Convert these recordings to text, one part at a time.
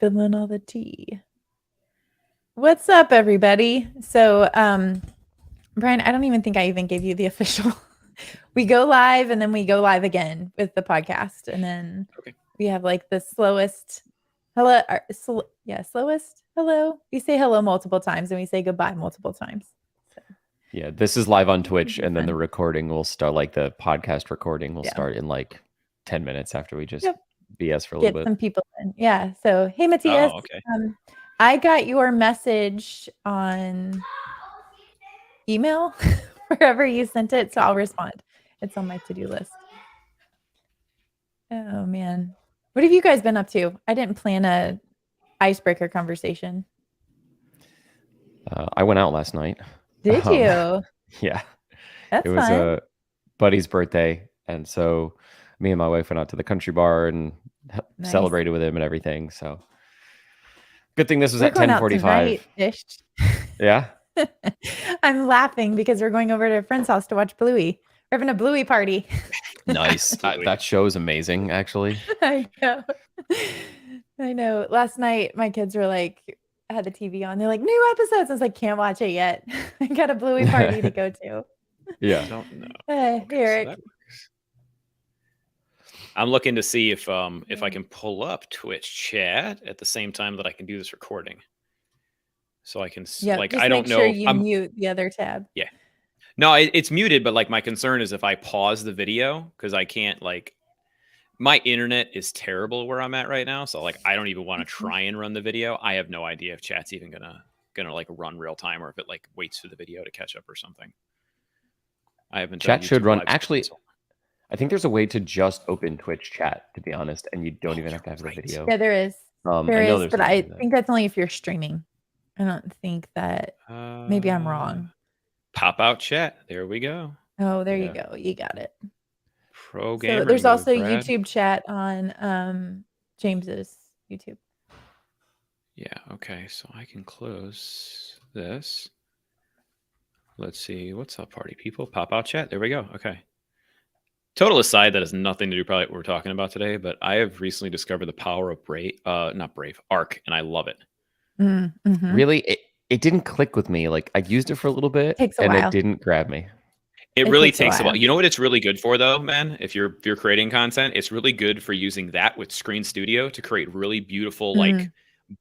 Spilling all the tea. What's up, everybody? So, Brian, I don't even think I even gave you the official. We go live and then we go live again with the podcast, and then we have like the slowest hello. Slowest hello. We say hello multiple times and we say goodbye multiple times. So. Yeah, this is live on Twitch, and then the recording will start. Like the podcast recording will start in like 10 minutes after we just BS for a little bit. Get some people in. Yeah. So, hey, Matthias. Oh, okay. I got your message on email wherever you sent it, so I'll respond. It's on my to-do list. Oh man, what have you guys been up to? I didn't plan a icebreaker conversation. I went out last night. Did you? Yeah, That's it was fun. a buddy's birthday, and so me and my wife went out to the country bar and celebrated with him and everything. So good thing this was at 10:45. Yeah. I'm laughing because we're going over to a friend's house to watch Bluey. We're having a Bluey party. Nice. That show is amazing, actually. I know. Last night, my kids were like, had the TV on. They're like, new episodes. I was like, can't watch it yet. I got a Bluey party to go to. Yeah. I don't know. Eric. So I'm looking to see if I can pull up Twitch chat at the same time that I can do this recording. So I can I don't know. Sure you mute the other tab. Yeah. No, it's muted, but like my concern is if I pause the video, because I can't my internet is terrible where I'm at right now. So like I don't even want to try and run the video. I have no idea if chat's even gonna like run real time or if it like waits for the video to catch up or something. I haven't done chat should run. Actually, I think there's a way to just open Twitch chat, to be honest, and you don't even have to have the video. Yeah, there is. There is, but I think that's only if you're streaming. I don't think that. Maybe I'm wrong. Pop out chat. There we go. Oh, there you go. You got it. Programmer. So there's also YouTube chat on James's YouTube. Yeah. Okay. So I can close this. Let's see. What's up, party people? Pop out chat. There we go. Okay. Total aside, that has nothing to do probably what we're talking about today, but I have recently discovered the power of Arc, and I love it. Mm-hmm. Really, it didn't click with me. Like I used it for a little bit, and it didn't grab me. It really takes a while. You know what it's really good for, though, man? If you're creating content, it's really good for using that with Screen Studio to create really beautiful, like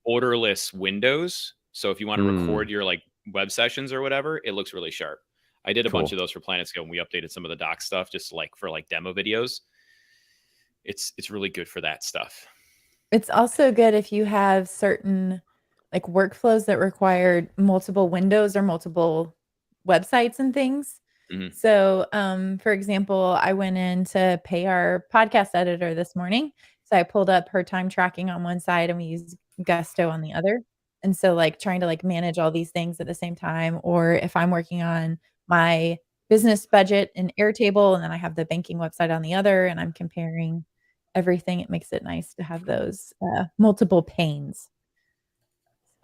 borderless windows. So if you want to record your like web sessions or whatever, it looks really sharp. I did a bunch of those for PlanetScope, and we updated some of the doc stuff just like for like demo videos. It's really good for that stuff. It's also good if you have certain like workflows that require multiple windows or multiple websites and things. Mm-hmm. So, for example, I went in to pay our podcast editor this morning. So I pulled up her time tracking on one side and we used Gusto on the other. And so like trying to like manage all these things at the same time, or if I'm working on my business budget in Airtable and then I have the banking website on the other and I'm comparing everything, it makes it nice to have those multiple panes.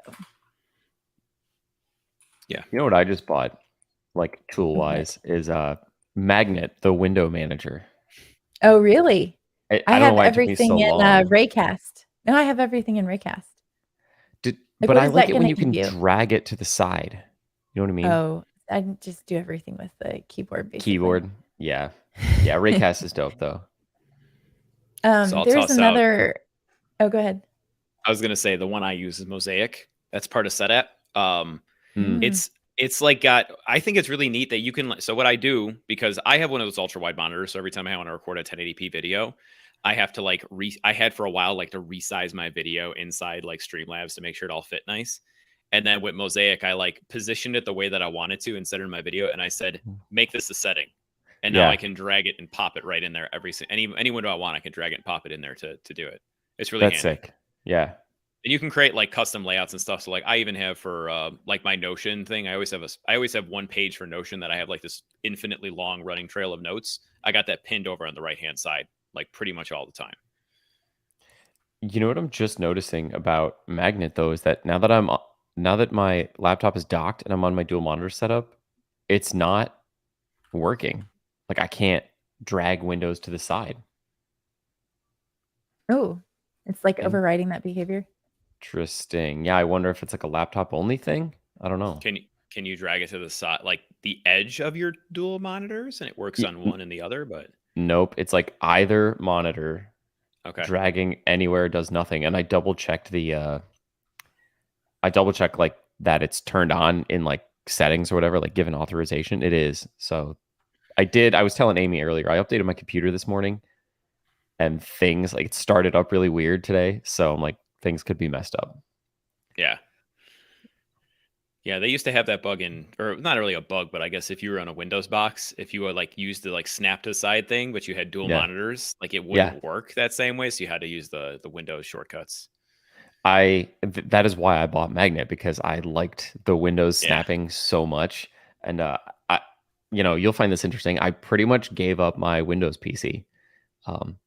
So. Yeah. You know what I just bought, like tool wise, is Magnet, the window manager. Oh, really? I have everything in long. Raycast. No, I have everything in Raycast. But I like it when you can drag it to the side. You know what I mean? Oh, I just do everything with the keyboard. Basically. Keyboard, yeah. Raycast is dope though. So there's another. Oh, go ahead. I was gonna say the one I use is Mosaic. That's part of Setapp. It's like I think it's really neat that you can. So what I do, because I have one of those ultra wide monitors, so every time I want to record a 1080p video, I have to like I had for a while like to resize my video inside like Streamlabs to make sure it all fit nice. And then with Mosaic, I like positioned it the way that I wanted to instead of my video, and I said, make this a setting. And now I can drag it and pop it right in there. Any window I want, I can drag it and pop it in there to do it. It's really handy. Sick. Yeah. And you can create like custom layouts and stuff. So like I even have for like my Notion thing, I always have one page for Notion that I have like this infinitely long running trail of notes. I got that pinned over on the right hand side, like pretty much all the time. You know what I'm just noticing about Magnet though is that now that my laptop is docked and I'm on my dual monitor setup, it's not working. Like I can't drag windows to the side. Oh, it's like overriding that behavior. Interesting. Yeah, I wonder if it's like a laptop only thing. I don't know. Can you drag it to the side, like the edge of your dual monitors, and it works on one and the other? But Nope. It's like either monitor okay, dragging anywhere does nothing. And I double checked like that it's turned on in like settings or whatever, like given authorization. It is. So I was telling Amy earlier, I updated my computer this morning and things like it started up really weird today. So I'm like, things could be messed up. yeah. Yeah, they used to have that bug or not really a bug, but I guess if you were on a Windows box, if you would like use the like snap to side thing, but you had dual Yeah. monitors, like it Yeah. wouldn't work that same way. So you had to use the Windows shortcuts. That is why I bought Magnet, because I liked the Windows Yeah. snapping so much. And you'll find this interesting. I pretty much gave up my Windows PC.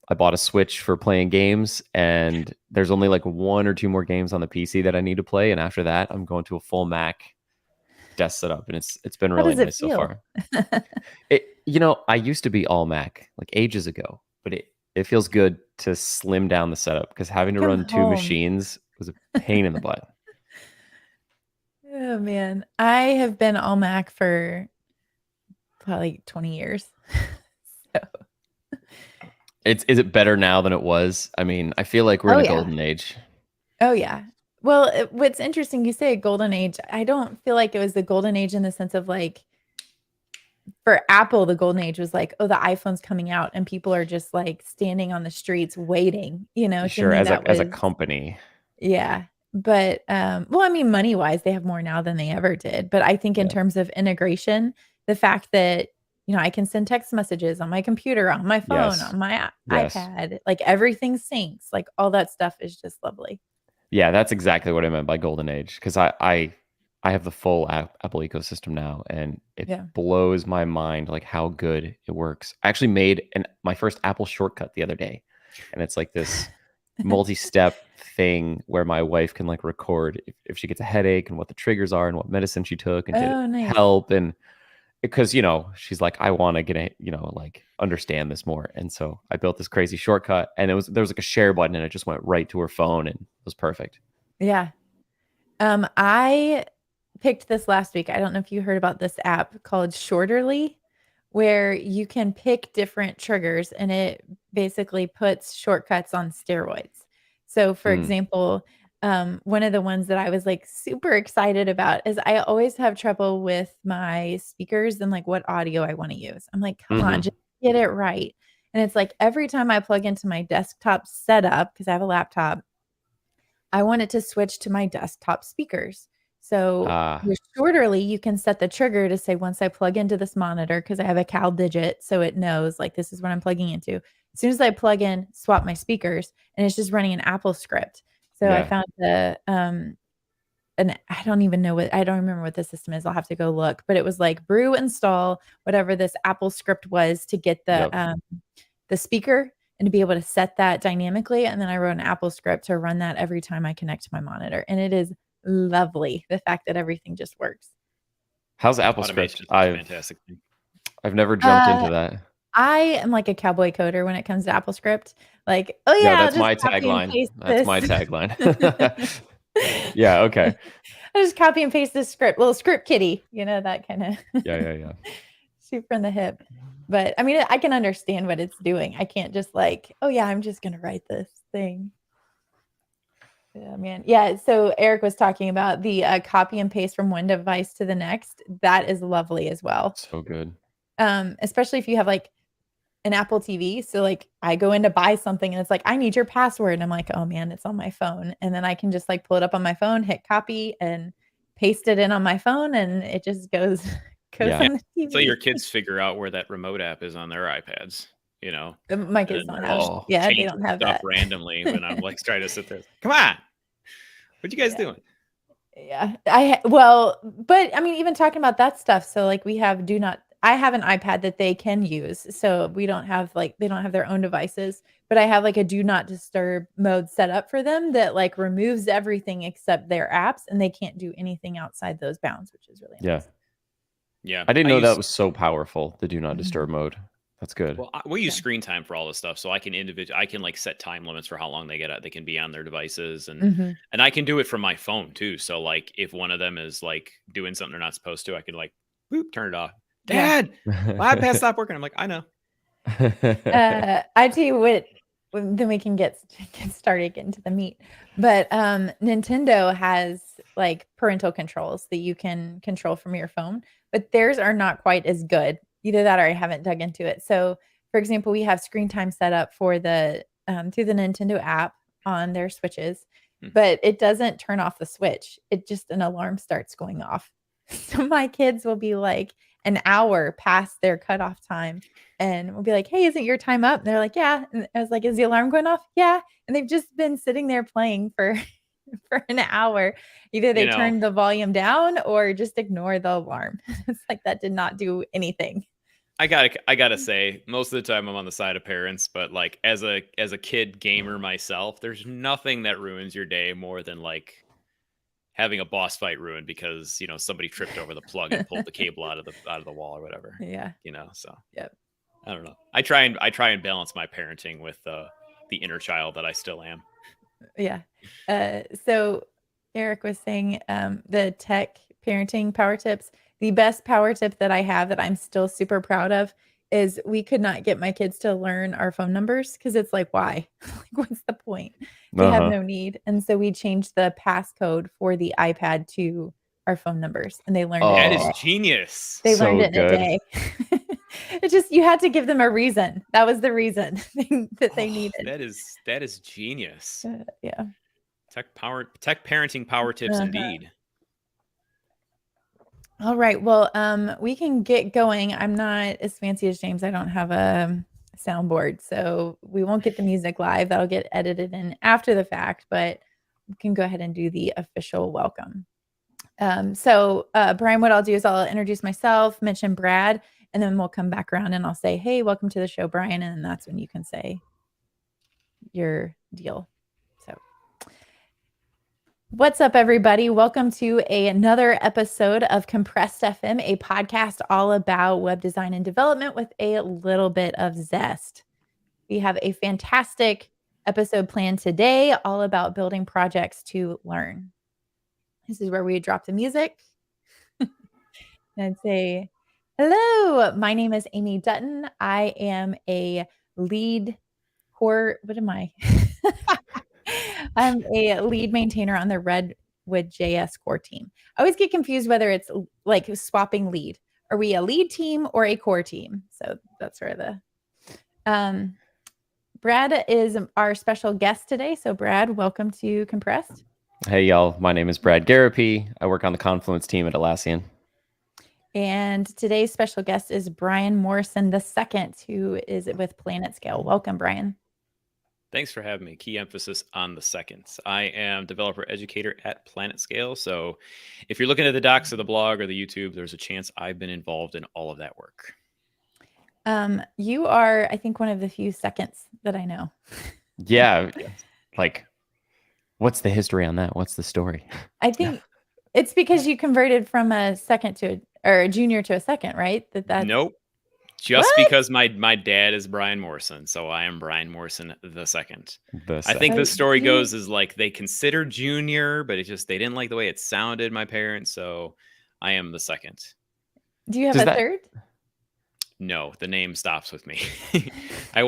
I bought a Switch for playing games, and there's only like 1 or 2 more games on the PC that I need to play, and after that, I'm going to a full Mac desk setup, and it's been How really does it nice so feel? far. I used to be all Mac like ages ago, but it feels good to slim down the setup, because having to Come run 2 home. machines was a pain in the butt. Oh man, I have been all Mac for probably 20 years. So Is it better now than it was? I mean, I feel like we're in a golden age. Oh yeah. Well, what's interesting, you say a golden age. I don't feel like it was the golden age in the sense of like, for Apple, the golden age was like, oh, the iPhone's coming out and people are just like standing on the streets waiting, to Sure, me as that a was, company. yeah. But well, I mean, money wise, they have more now than they ever did. But I think in Yeah. terms of integration, the fact that I can send text messages on my computer, on my phone, Yes. on my Yes. iPad, like everything syncs, like all that stuff is just lovely. Yeah, that's exactly what I meant by golden age, because I have the full Apple ecosystem now, and it blows my mind like how good it works. I actually made my first Apple shortcut the other day, and it's like this multi-step thing where my wife can like record if she gets a headache and what the triggers are and what medicine she took and to help, and because she's like, I want to get like understand this more, and so I built this crazy shortcut, and there was like a share button, and it just went right to her phone, and it was perfect. Yeah. I picked this last week. I don't know if you heard about this app called Shorterly, where you can pick different triggers and it basically puts shortcuts on steroids. So for example, one of the ones that I was like super excited about is I always have trouble with my speakers and like what audio I want to use. I'm like, come on, just get it right. And it's like every time I plug into my desktop setup, because I have a laptop, I want it to switch to my desktop speakers. So with Shorterly, you can set the trigger to say, once I plug into this monitor, because I have a Cal digit, so it knows like this is what I'm plugging into. As soon as I plug in, swap my speakers, and it's just running an Apple script. So I found and I don't remember what the system is. I'll have to go look, but it was like brew install whatever this Apple script was to get the speaker and to be able to set that dynamically. And then I wrote an Apple script to run that every time I connect to my monitor. And it is lovely, the fact that everything just works. How's Apple script? Fantastic. I've never jumped into that. I am like a cowboy coder when it comes to Apple script. Like, oh yeah, no, that's my tagline. That's my tagline. Yeah, okay. I just copy and paste this script, little script kitty, that kind of yeah. Shoot from the hip. But I mean, I can understand what it's doing. I can't just like, oh yeah, I'm just gonna write this thing. Yeah, man. Yeah. So Eric was talking about the copy and paste from one device to the next. That is lovely as well. So good. Especially if you have like an Apple TV. So like I go in to buy something and it's like, I need your password. And I'm like, oh man, it's on my phone. And then I can just like pull it up on my phone, hit copy and paste it in on my phone. And it just goes on the TV. So your kids figure out where that remote app is on their iPads, My kids don't have they don't have that randomly when I'm like trying to sit there. Come on. What you guys doing? Yeah. But I mean, even talking about that stuff. So like I have an iPad that they can use. So they don't have their own devices, but I have like a do not disturb mode set up for them that like removes everything except their apps, and they can't do anything outside those bounds, which is really nice. Yeah. I didn't know that was so powerful, the do not disturb mode. That's good. Well, we use Yeah. screen time for all this stuff, so I can like set time limits for how long they can be on their devices, Mhm. and I can do it from my phone too. So like if one of them is like doing something they're not supposed to, I can like boop turn it off. Yeah. Dad, my iPad stopped working. I'm like, I know. I tell you what, then we can get started getting to the meat. But Nintendo has like parental controls that you can control from your phone, but theirs are not quite as good. Either that or I haven't dug into it. So, for example, we have screen time set up for the through the Nintendo app on their switches, but it doesn't turn off the switch. It just an alarm starts going off. So my kids will be like an hour past their cutoff time and we'll be like, "Hey, isn't your time up?" And they're like, "Yeah." And I was like, "Is the alarm going off?" "Yeah." And they've just been sitting there playing for for an hour. Either they You know, turn the volume down or just ignore the alarm. It's like that did not do anything. I gotta say, most of the time I'm on the side of parents, but like as a kid gamer myself, there's nothing that ruins your day more than like having a boss fight ruined because somebody tripped over the plug and pulled the cable out of the wall or whatever. Yeah. So Yep. I don't know. I try and balance my parenting with the inner child that I still am. Yeah. So Eric was saying the tech parenting power tips. The best power tip that I have that I'm still super proud of is we could not get my kids to learn our phone numbers because it's like, why? Like, what's the point? They have no need. And so we changed the passcode for the iPad to our phone numbers and they learned it That in a is day. genius. They learned So it in a good. day. It's just you had to give them a reason. That was the reason that they needed. That is genius. Yeah. Tech parenting power tips indeed. All right. Well, we can get going. I'm not as fancy as James. I don't have a soundboard, so we won't get the music live. That'll get edited in after the fact, but we can go ahead and do the official welcome. So Brian, what I'll do is I'll introduce myself, mention Brad, and then we'll come back around and I'll say, "Hey, welcome to the show, Brian," and that's when you can say your deal. So what's up, everybody? Welcome to another episode of Compressed FM, a podcast all about web design and development with a little bit of zest. We have a fantastic episode planned today, all about building projects to learn. This is where we drop the music and say, hello, my name is Amy Dutton. I am a lead core. What am I? I'm a lead maintainer on the Redwood JS core team. I always get confused whether it's like swapping lead. Are we a lead team or a core team? So that's where the Brad is our special guest today. So Brad, welcome to Compressed. Hey y'all, my name is Brad Garapi. I work on the Confluence team at Atlassian. And today's special guest is Brian Morrison II, who is with Planet Scale. Welcome, Brian. Thanks for having me. Key emphasis on the second. I am developer educator at Planet Scale. So if you're looking at the docs of the blog or the YouTube, there's a chance I've been involved in all of that work. You are, I think, one of the few seconds that I know. Yeah. Like, what's the history on that? What's the story? I think it's because you converted from a second to a junior to a second, right? That's Nope. Just what? because my dad is Brian Morrison, so I am Brian Morrison the second. I think the story goes is like they considered junior, but they didn't like the way it sounded, my parents, so I am the second. Do you have a third? No, the name stops with me. I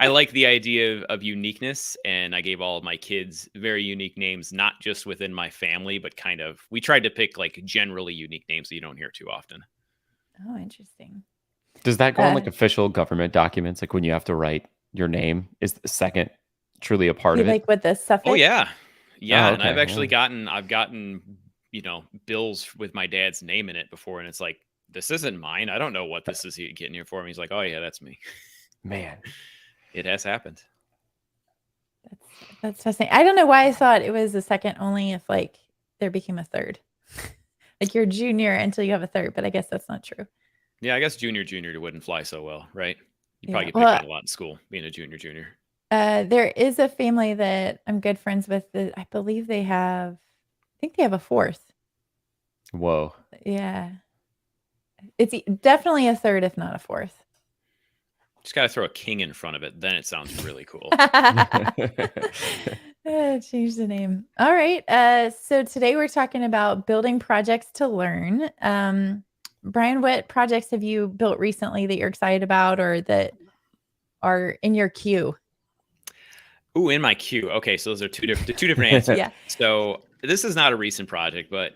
like the idea of uniqueness, and I gave all of my kids very unique names, not just within my family, but we tried to pick like generally unique names that you don't hear too often. Oh, interesting. Does that go on like official government documents? Like when you have to write your name, is the second truly a part of it? Like with the suffix? Oh yeah. Yeah. Oh, And I've okay, actually gotten, bills with my dad's name in it before. And it's like, this isn't mine. I don't know what this is getting here for me. He's like, oh yeah, that's me. Man, it has happened. That's fascinating. I don't know why I thought it was a second only if like there became a third. Like you're junior until you have a third, but I guess that's not true. Yeah, I guess junior wouldn't fly so well, right? You probably get picked on a lot in school being a junior. There is a family that I'm good friends with that I believe I think they have a fourth. Whoa. Yeah. It's definitely a third, if not a fourth. Just got to throw a king in front of it. Then it sounds really cool. Change the name. All right. So today we're talking about building projects to learn. Brian, what projects have you built recently that you're excited about or that are in your queue? Ooh, in my queue. Okay, so those are two different answers. Yeah. So this is not a recent project, but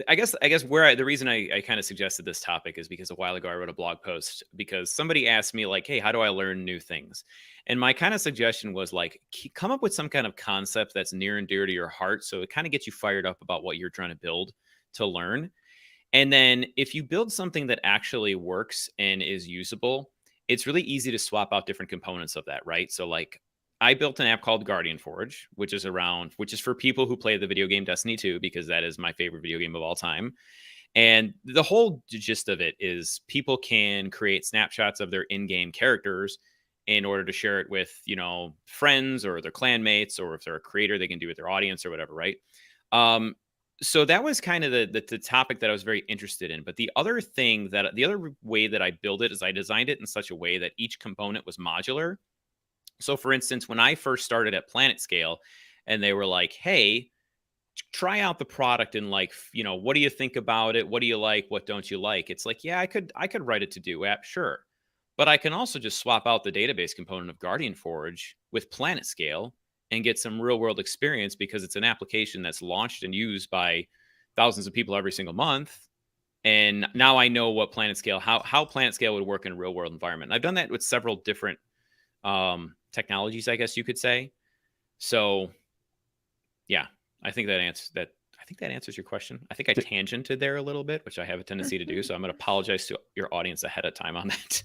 I guess the reason I kind of suggested this topic is because a while ago I wrote a blog post because somebody asked me like, hey, how do I learn new things? And my kind of suggestion was like, come up with some kind of concept that's near and dear to your heart. So it kind of gets you fired up about what you're trying to build to learn. And then if you build something that actually works and is usable, it's really easy to swap out different components of that, right? So like I built an app called Guardian Forge, which is for people who play the video game Destiny 2, because that is my favorite video game of all time. And the whole gist of it is people can create snapshots of their in-game characters in order to share it with, friends or their clanmates, or if they're a creator, they can do it with their audience or whatever, right? So that was kind of the topic that I was very interested in. But the other way that I built it is I designed it in such a way that each component was modular. So for instance, when I first started at Planet Scale and they were like, hey, try out the product and like, what do you think about it? What do you like? What don't you like? It's like, yeah, I could write a to-do app, sure. But I can also just swap out the database component of Guardian Forge with Planet Scale and get some real world experience, because it's an application that's launched and used by thousands of people every single month. And now I know what Planet Scale, how Planet Scale would work in a real world environment. And I've done that with several different technologies, I guess you could say. So yeah, I think that answers your question. I think I tangented there a little bit, which I have a tendency to do. So I'm going to apologize to your audience ahead of time on that.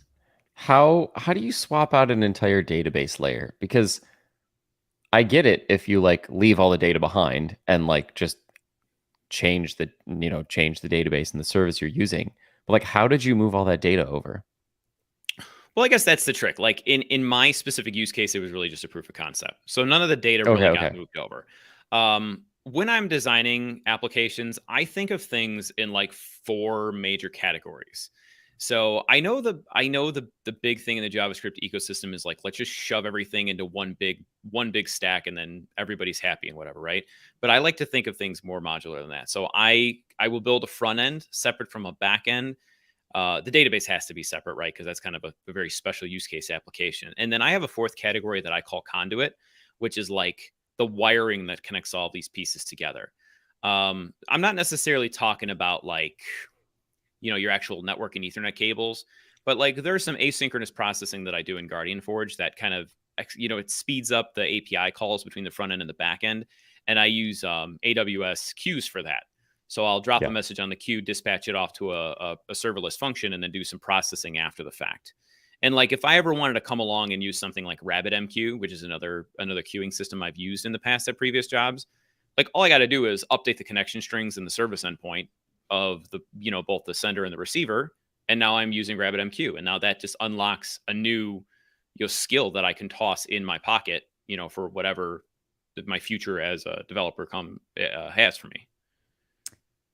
How do you swap out an entire database layer? Because I get it if you like leave all the data behind and like just change the database and the service you're using. But like, how did you move all that data over? Well, I guess that's the trick. Like in my specific use case, it was really just a proof of concept. So none of the data really got moved over. When I'm designing applications, I think of things in like 4 major categories. So I know the big thing in the JavaScript ecosystem is like, let's just shove everything into one big stack and then everybody's happy and whatever, right? But I like to think of things more modular than that. So I will build a front end separate from a back end. The database has to be separate, right? Because that's kind of a very special use case application. And then I have a 4th category that I call conduit, which is like the wiring that connects all these pieces together. I'm not necessarily talking about like, your actual network and Ethernet cables, but like there's some asynchronous processing that I do in Guardian Forge that kind of, it speeds up the API calls between the front end and the back end. And I use AWS queues for that. So I'll drop a message on the queue, dispatch it off to a serverless function, and then do some processing after the fact. And like if I ever wanted to come along and use something like RabbitMQ, which is another queuing system I've used in the past at previous jobs, like all I got to do is update the connection strings in the service endpoint of the both the sender and the receiver, and now I'm using RabbitMQ, and now that just unlocks a new skill that I can toss in my pocket, for whatever my future as a developer has for me.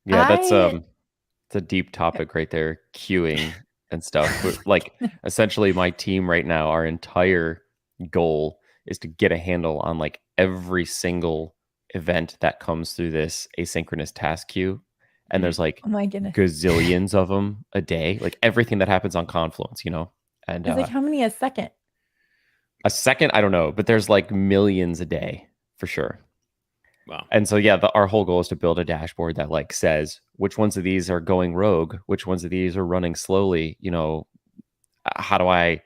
Yeah, that's it's a deep topic right there, queuing and stuff. But like essentially my team right now, our entire goal is to get a handle on like every single event that comes through this asynchronous task queue. And there's like oh my goodness, gazillions of them a day, like everything that happens on Confluence, and it's like how many a second? A second, I don't know, but there's like millions a day for sure. Wow. And so, yeah, our whole goal is to build a dashboard that like says which ones of these are going rogue, which ones of these are running slowly, how do I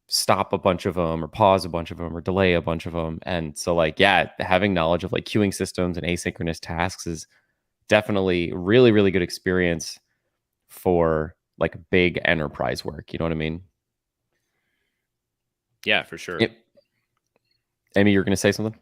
stop a bunch of them or pause a bunch of them or delay a bunch of them. And so like, yeah, having knowledge of like queuing systems and asynchronous tasks is definitely really, really good experience for like big enterprise work. You know what I mean? Yeah, for sure. Amy, you're going to say something?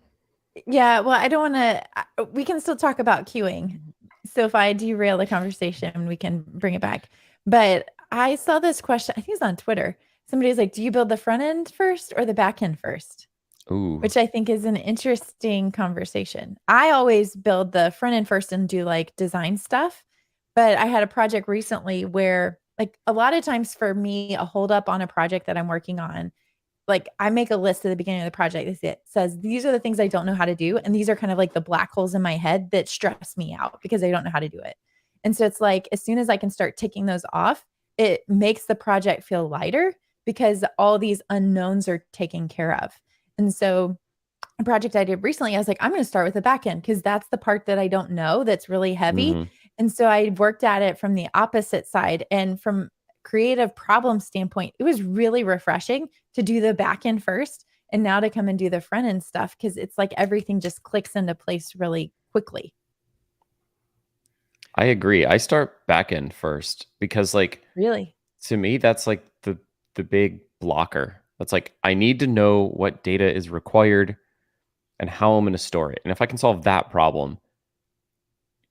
Yeah, well, I don't want to, we can still talk about queuing. So if I derail the conversation, we can bring it back. But I saw this question, I think it's on Twitter. Somebody was like, do you build the front end first or the back end first? Ooh. Which I think is an interesting conversation. I always build the front end first and do like design stuff. But I had a project recently where like a lot of times for me, a hold up on a project that I'm working on, like I make a list at the beginning of the project that says these are the things I don't know how to do, and these are kind of like the black holes in my head that stress me out because I don't know how to do it. And so it's like as soon as I can start ticking those off, it makes the project feel lighter because all these unknowns are taken care of. And so a project I did recently, I was like, I'm going to start with the back end because that's the part that I don't know that's really heavy. Mhm. And so I worked at it from the opposite side. And from creative problem standpoint, it was really refreshing to do the back end first and now to come and do the front end stuff because it's like everything just clicks into place really quickly. I agree. I start backend first because like Really? to me that's like the big blocker. That's like I need to know what data is required and how I'm going to store it. And if I can solve that problem,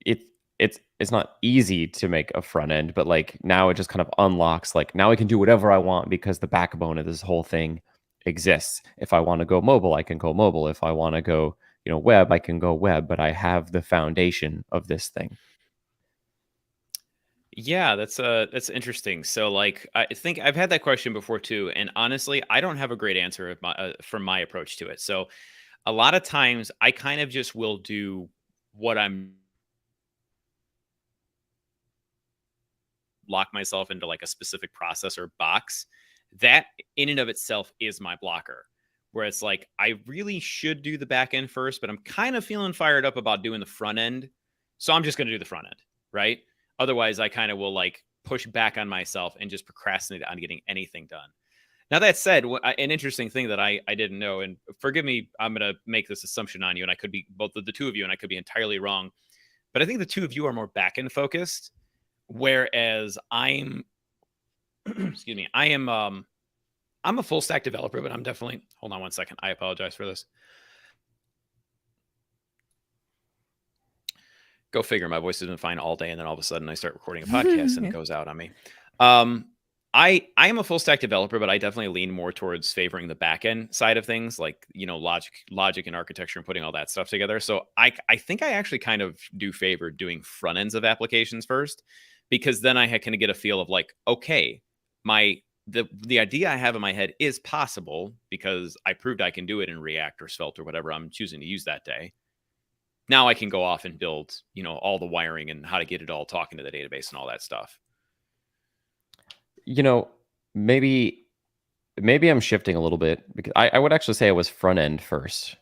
it it's not easy to make a front end, but like now it just kind of unlocks like now I can do whatever I want because the backbone of this whole thing exists. If I want to go mobile, I can go mobile. If I want to go, web, I can go web, but I have the foundation of this thing. Yeah, that's interesting. So like I think I've had that question before too, and honestly, I don't have a great answer of from my approach to it. So a lot of times I kind of just will do what I'm lock myself into like a specific process or box. That in and of itself is my blocker. Where it's like I really should do the back end first, but I'm kind of feeling fired up about doing the front end. So I'm just going to do the front end, right? Otherwise, I kind of will like push back on myself and just procrastinate on getting anything done. Now, that said, an interesting thing that I didn't know, and forgive me, I'm going to make this assumption on you, and I could be both of the two of you, and I could be entirely wrong. But I think the two of you are more back end focused, whereas I'm, excuse me, I'm a full stack developer, but I'm definitely, hold on one second. I apologize for this. Go figure. My voice has been fine all day, and then all of a sudden I start recording a podcast and it goes out on me. I am a full stack developer, but I definitely lean more towards favoring the backend side of things, like logic and architecture and putting all that stuff together. So I think I actually kind of do favor doing front ends of applications first, because then I can get a feel of like, okay, the idea I have in my head is possible because I proved I can do it in React or Svelte or whatever I'm choosing to use that day. Now I can go off and build, all the wiring and how to get it all talking to the database and all that stuff. Maybe I'm shifting a little bit because I would actually say I was front end first,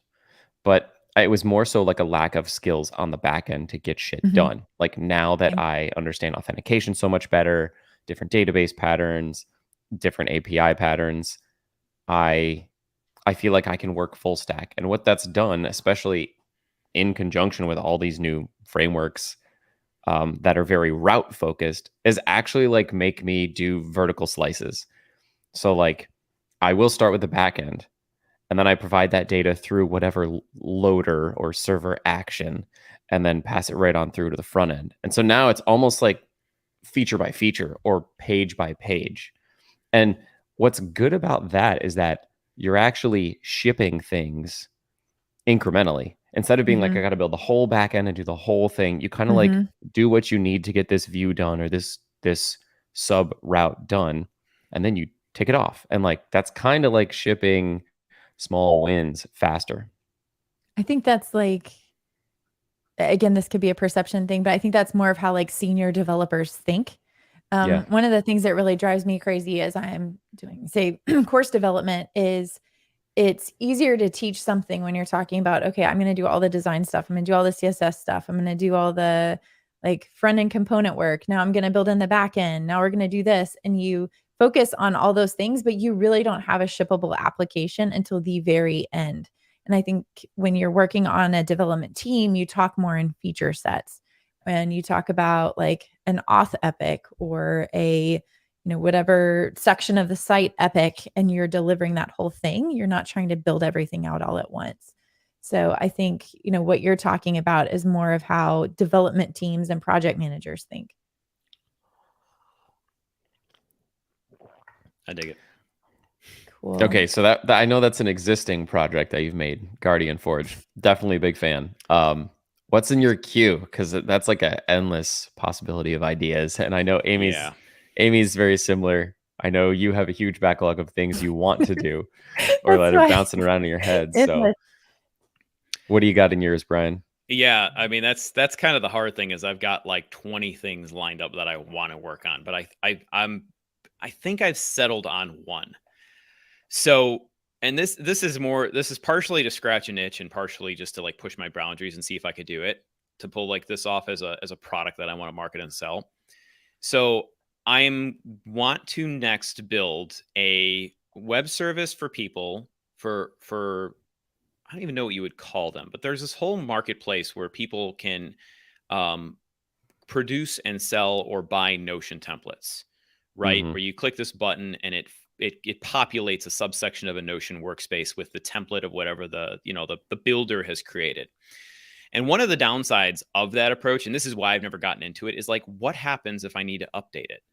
but it was more so like a lack of skills on the back end to get shit done. Like now that I understand authentication so much better, different database patterns, different API patterns, I feel like I can work full stack. And what that's done, especially in conjunction with all these new frameworks that are very route focused, is actually like make me do vertical slices. So like I will start with the back end and then I provide that data through whatever loader or server action and then pass it right on through to the front end. And so now it's almost like feature by feature or page by page. And what's good about that is that you're actually shipping things incrementally. Instead of being like, I got to build the whole back end and do the whole thing, you kind of like do what you need to get this view done or this sub route done, and then you take it off. And like that's kind of like shipping small wins faster. I think that's like, again, this could be a perception thing, but I think that's more of how like senior developers think. Yeah. One of the things that really drives me crazy as I'm doing, say, course development is it's easier to teach something when you're talking about, okay, I'm going to do all the design stuff. I'm going to do all the CSS stuff. I'm going to do all the like front end component work. Now I'm going to build in the back end. Now we're going to do this. And you focus on all those things, but you really don't have a shippable application until the very end. And I think when you're working on a development team, you talk more in feature sets and you talk about like an auth epic or a whatever section of the site epic, and you're delivering that whole thing. You're not trying to build everything out all at once. So I think, what you're talking about is more of how development teams and project managers think. I dig it. Cool. Okay, so that I know that's an existing project that you've made, Guardian Forge. Definitely a big fan. What's in your queue? Because that's like an endless possibility of ideas. And I know Amy's Amy's very similar. I know you have a huge backlog of things you want to do or That's that are why bouncing around in your head. it So was. what do you got in yours, Brian? Yeah, I mean that's kind of the hard thing is I've got like 20 things lined up that I want to work on, but I think I've settled on one. So, and this is partially to scratch an itch and partially just to like push my boundaries and see if I could do it to pull like this off as a product that I want to market and sell. So, I'm want to next build a web service for people for I don't even know what you would call them, but there's this whole marketplace where people can um, produce and sell or buy Notion templates, right? Mm-hmm. Where you click this button and it populates a subsection of a Notion workspace with the template of whatever the builder has created. And one of the downsides of that approach, and this is why I've never gotten into it, is like, what happens if I need to update it?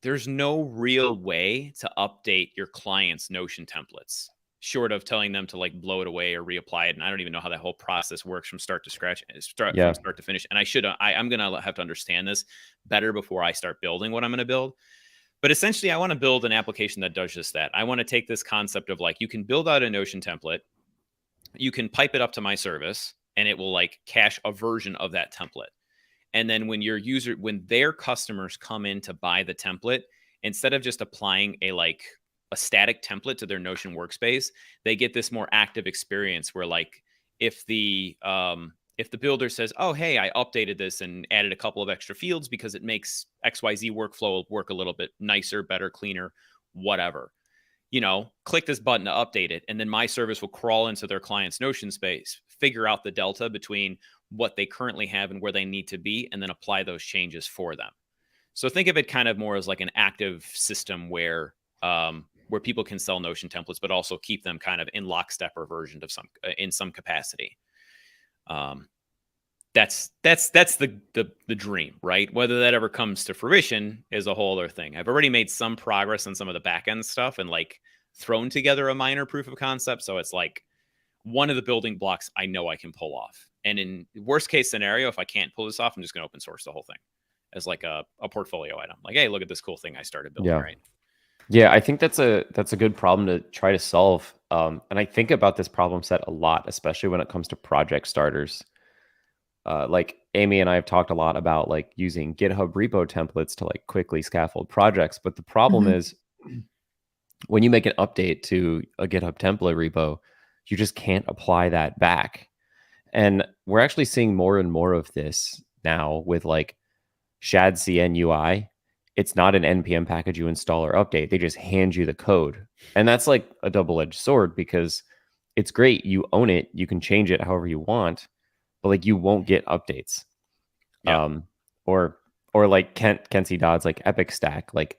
There's no real way to update your client's Notion templates short of telling them to like blow it away or reapply it. And I don't even know how that whole process works from start to Yeah. from start to finish. And I'm going to have to understand this better before I start building what I'm going to build. But essentially I want to build an application that does just that. I want to take this concept of like, you can build out a Notion template, you can pipe it up to my service and it will like cache a version of that template. And then when their customers come in to buy the template, instead of just applying a static template to their Notion workspace, they get this more active experience where like if the builder says, "Oh, hey, I updated this and added a couple of extra fields because it makes XYZ workflow work a little bit nicer, better, cleaner, whatever." Click this button to update it. And then my service will crawl into their client's Notion space, figure out the delta between what they currently have and where they need to be, and then apply those changes for them. So think of it kind of more as like an active system where people can sell Notion templates, but also keep them kind of in lockstep or version of in some capacity. That's the dream, right? Whether that ever comes to fruition is a whole other thing. I've already made some progress on some of the back end stuff and like thrown together a minor proof of concept. So it's like one of the building blocks I know I can pull off. And in worst case scenario, if I can't pull this off, I'm just going to open source the whole thing as like a portfolio item. Like, hey, look at this cool thing I started building, right? Yeah, I think that's a good problem to try to solve. And I think about this problem set a lot, especially when it comes to project starters. Like Amy and I have talked a lot about like using GitHub repo templates to like quickly scaffold projects. But the problem is when you make an update to a GitHub template repo, you just can't apply that back. And we're actually seeing more and more of this now with like ShadCN UI. It's not an NPM package you install or update. They just hand you the code. And that's like a double-edged sword because it's great. You own it. You can change it however you want, but like you won't get updates. Yeah. Or like Kenzie Dodd's like Epic Stack. Like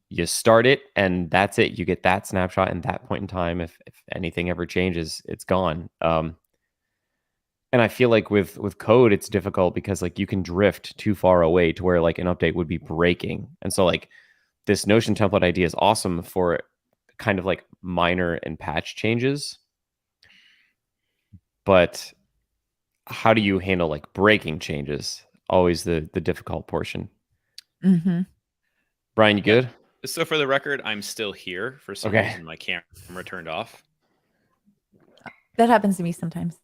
you start it and that's it. You get that snapshot in that point in time. If anything ever changes, it's gone. And I feel like with code, it's difficult because like you can drift too far away to where like an update would be breaking. And so like this Notion template idea is awesome for kind of like minor and patch changes. But how do you handle like breaking changes? Always the difficult portion. Brian, you good? So for the record, I'm still here. For some reason, my camera turned off. That happens to me sometimes.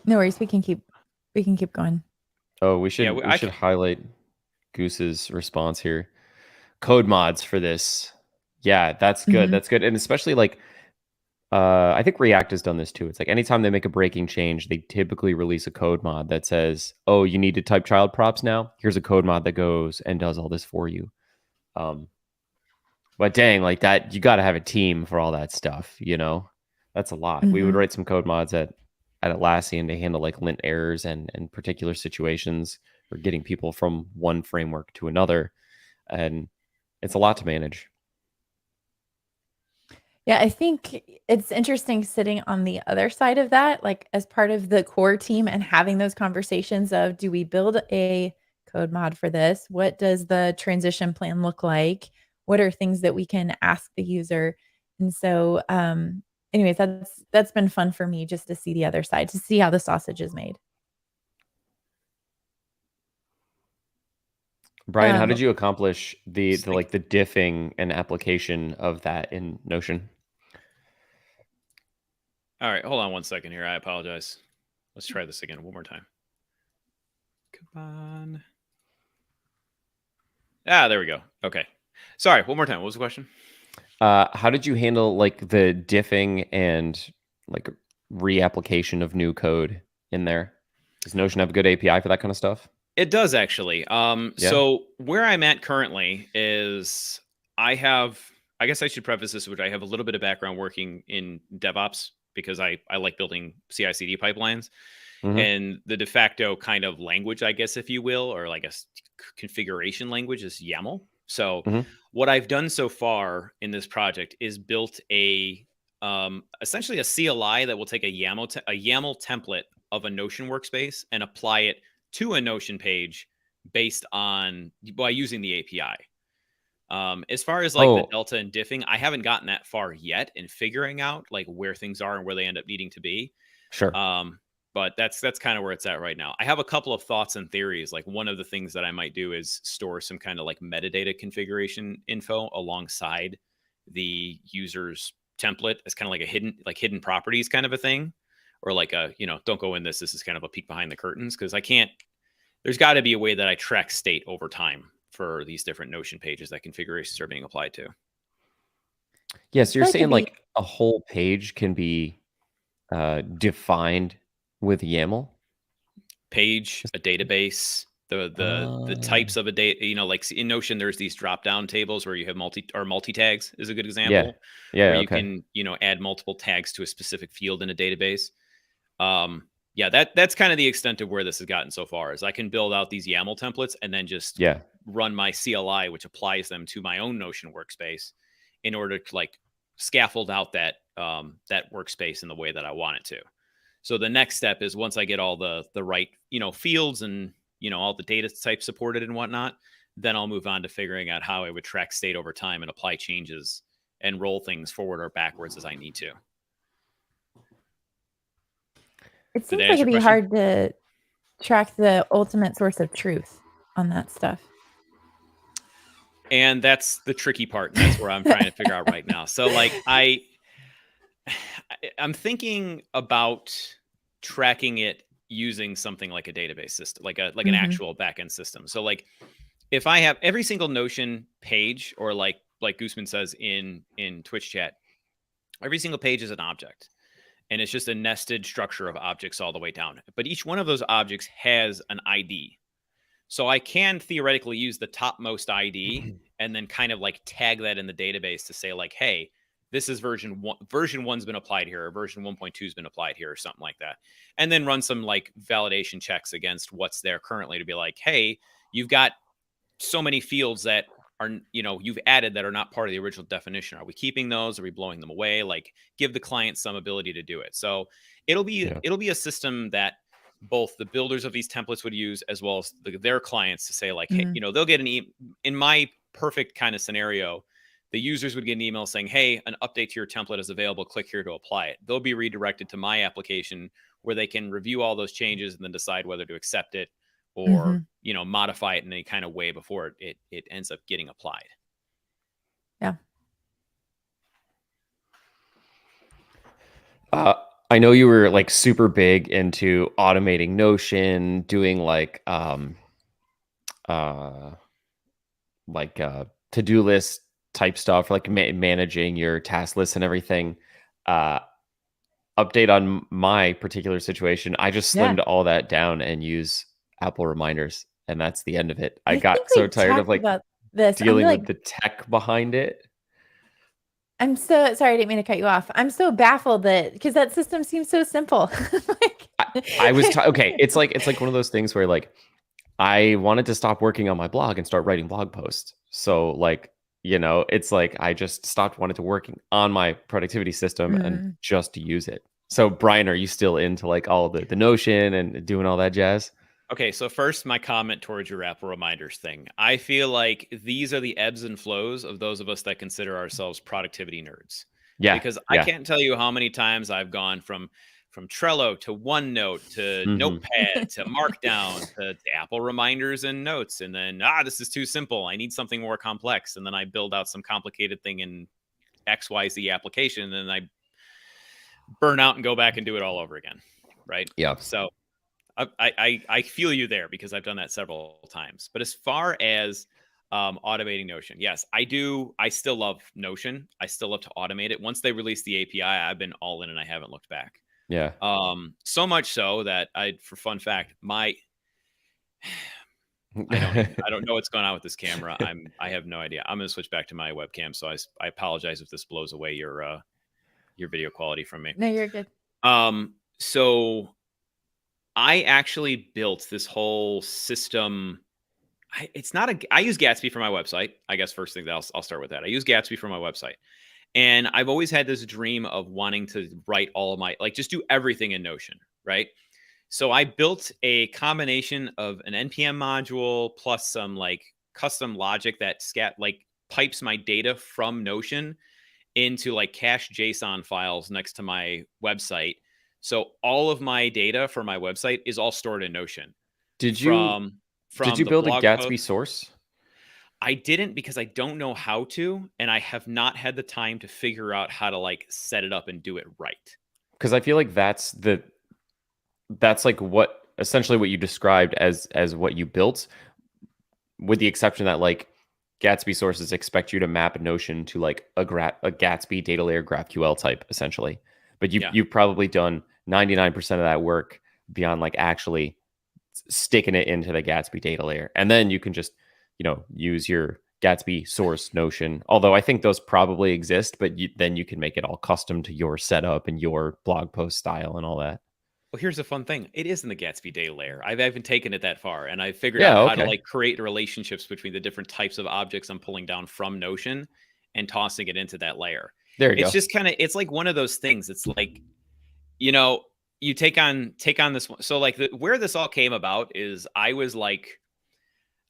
No worries. We can keep going. Oh, we should highlight Goose's response here. Code mods for this. Yeah, that's good. That's good. And especially like I think React has done this too. It's like anytime they make a breaking change, they typically release a code mod that says, "Oh, you need to type child props now. Here's a code mod that goes and does all this for you." But dang, like that, you got to have a team for all that stuff. That's a lot. We would write some code mods at Atlassian to handle like lint errors and particular situations or getting people from one framework to another, and it's a lot to manage. Yeah, I think it's interesting sitting on the other side of that, like as part of the core team and having those conversations of, do we build a code mod for this? What does the transition plan look like? What are things that we can ask the user? And so, anyways, that's been fun for me just to see the other side, to see how the sausage is made. Brian, how did Um, you accomplish the Just think. like the diffing and application of that in Notion? All right, hold on one second here. I apologize. Let's try this again one more time. Come on. Ah, there we go. Okay. Sorry, one more time. What was the question? How did you handle like the diffing and like reapplication of new code in there? Does Notion have a good API for that kind of stuff? It does actually. Yeah. So where I'm at currently is I guess I should preface this, which I have a little bit of background working in DevOps because I like building CI/CD pipelines. Mm-hmm. And the de facto kind of language, I guess, if you will, or like a configuration language is YAML. So Mm-hmm. what I've done so far in this project is built a essentially a CLI that will take a YAML template of a Notion workspace and apply it to a Notion page based on by using the API. As far as like the Oh, delta and diffing, I haven't gotten that far yet in figuring out like where things are and where they end up needing to be. sure. But that's kind of where it's at right now. I have a couple of thoughts and theories. Like one of the things that I might do is store some kind of like metadata configuration info alongside the user's template as kind of like a hidden properties kind of a thing, or like a don't go in this. This is kind of a peek behind the curtains because I can't. There's got to be a way that I track state over time for these different Notion pages that configurations are being applied to. Yeah, I so you're feel like saying it'd be like a whole page can be defined with YAML? Page, a database, the Uh, types of a data, like in Notion, there's these drop down tables where you have multi tags is a good yeah. example, Yeah, where you okay. can add multiple tags to a specific field in a database. Yeah, that's kind of the extent of where this has gotten so far. Is I can build out these YAML templates and then just Yeah. run my CLI, which applies them to my own Notion workspace, in order to like scaffold out that workspace in the way that I want it to. So the next step is once I get all the right fields and all the data types supported and whatnot, then I'll move on to figuring out how I would track state over time and apply changes and roll things forward or backwards as I need to. it Did seems that like answer it'd your be question? hard to track the ultimate source of truth on that stuff. And that's the tricky part, and that's where I'm trying to figure out right now. So like I'm thinking about tracking it using something like a database system, like an Mhm. actual backend system. So like if I have every single Notion page, or like Gooseman says in Twitch chat, every single page is an object, and it's just a nested structure of objects all the way down. But each one of those objects has an ID. So I can theoretically use the topmost ID and then kind of like tag that in the database to say like, hey, this is version 1. Version 1's been applied here, or version 1.2 has been applied here, or something like that. And then run some like validation checks against what's there currently to be like, hey, you've got so many fields that are you've added that are not part of the original definition. Are we keeping those? Are we blowing them away? Like give the client some ability to do it. So it'll Yeah. be a system that both the builders of these templates would use, as well as their clients, to say like, hey, Mm. they'll get in my perfect kind of scenario, the users would get an email saying, hey, an update to your template is available, click here to apply it. They'll be redirected to my application where they can review all those changes and then decide whether to accept it or Mhm. modify it in any kind of way before it ends up getting applied. Yeah. I know you were like super big into automating Notion, doing like uh to-do list type stuff, like managing your task lists and everything. Uh Update on my particular situation, I just Yeah. slimmed all that down and use Apple reminders, and that's the end of it. I I think got so we tired of talked like about this. dealing with the tech behind it. I'm so sorry, I didn't mean to cut you off. I'm so baffled because that system seems so simple. I, Like I was okay. It's like one of those things where like I wanted to stop working on my blog and start writing blog posts. So like, it's like I just stopped wanting to working on my productivity system and Mm. just to use it. So Brian, are you still into like all the Notion and doing all that jazz? Okay, so first, my comment towards your Apple reminders thing. I feel like these are the ebbs and flows of those of us that consider ourselves productivity nerds. Yeah, Because I yeah. can't tell you how many times I've gone from from Trello to OneNote to Notepad to Markdown to Apple reminders and notes. And then, this is too simple. I need something more complex. And then I build out some complicated thing in XYZ application. And then I burn out and go back and do it all over again. Right. Yeah. So I feel you there because I've done that several times. But as far as automating Notion, yes, I do. I still love Notion. I still love to automate it. Once they released the API, I've been all in and I haven't looked back. Yeah. So much so that for fun fact, I don't know what's going on with this camera. I have no idea. I'm going to switch back to my webcam. So I apologize if this blows away your video quality from me. No, you're good. So I actually built this whole system. I use Gatsby for my website. I guess first thing that I'll start with that. I use Gatsby for my website. And I've always had this dream of wanting to write all of my, just do everything in Notion, right? So I built a combination of an NPM module plus some custom logic that pipes my data from Notion into cached JSON files next to my website. So all of my data for my website is all stored in Notion. Did you build a Gatsby source? I didn't, because I don't know how to, and I have not had the time to figure out how to set it up and do it right. Because I feel like that's what essentially what you described as what you built, with the exception that Gatsby sources expect you to map Notion to a Gatsby data layer GraphQL type essentially. But you've probably done 99% of that work beyond actually sticking it into the Gatsby data layer, and then you can just use your Gatsby source Notion. Although I think those probably exist, but then you can make it all custom to your setup and your blog post style and all that. Well, here's the fun thing. It is in the Gatsby data layer. I've even taken it that far, and I figured out how to create relationships between the different types of objects I'm pulling down from Notion and tossing it into that layer. There you go. It's just it's one of those things. It's you take on this one. So where this all came about is I was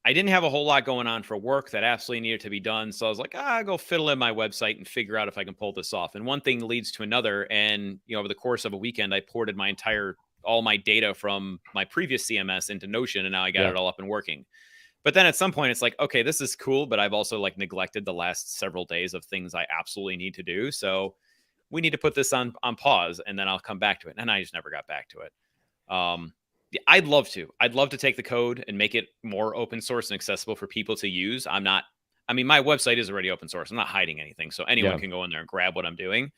I didn't have a whole lot going on for work that absolutely needed to be done. So I was I'll go fiddle in my website and figure out if I can pull this off. And one thing leads to another. And, over the course of a weekend, I ported all my data from my previous CMS into Notion, and now I got it all up and working. But then at some point it's okay, this is cool, but I've also neglected the last several days of things I absolutely need to do. So we need to put this on pause, and then I'll come back to it. And I just never got back to it. I'd love to take the code and make it more open source and accessible for people to use. My website is already open source. I'm not hiding anything. So anyone can go in there and grab what I'm doing.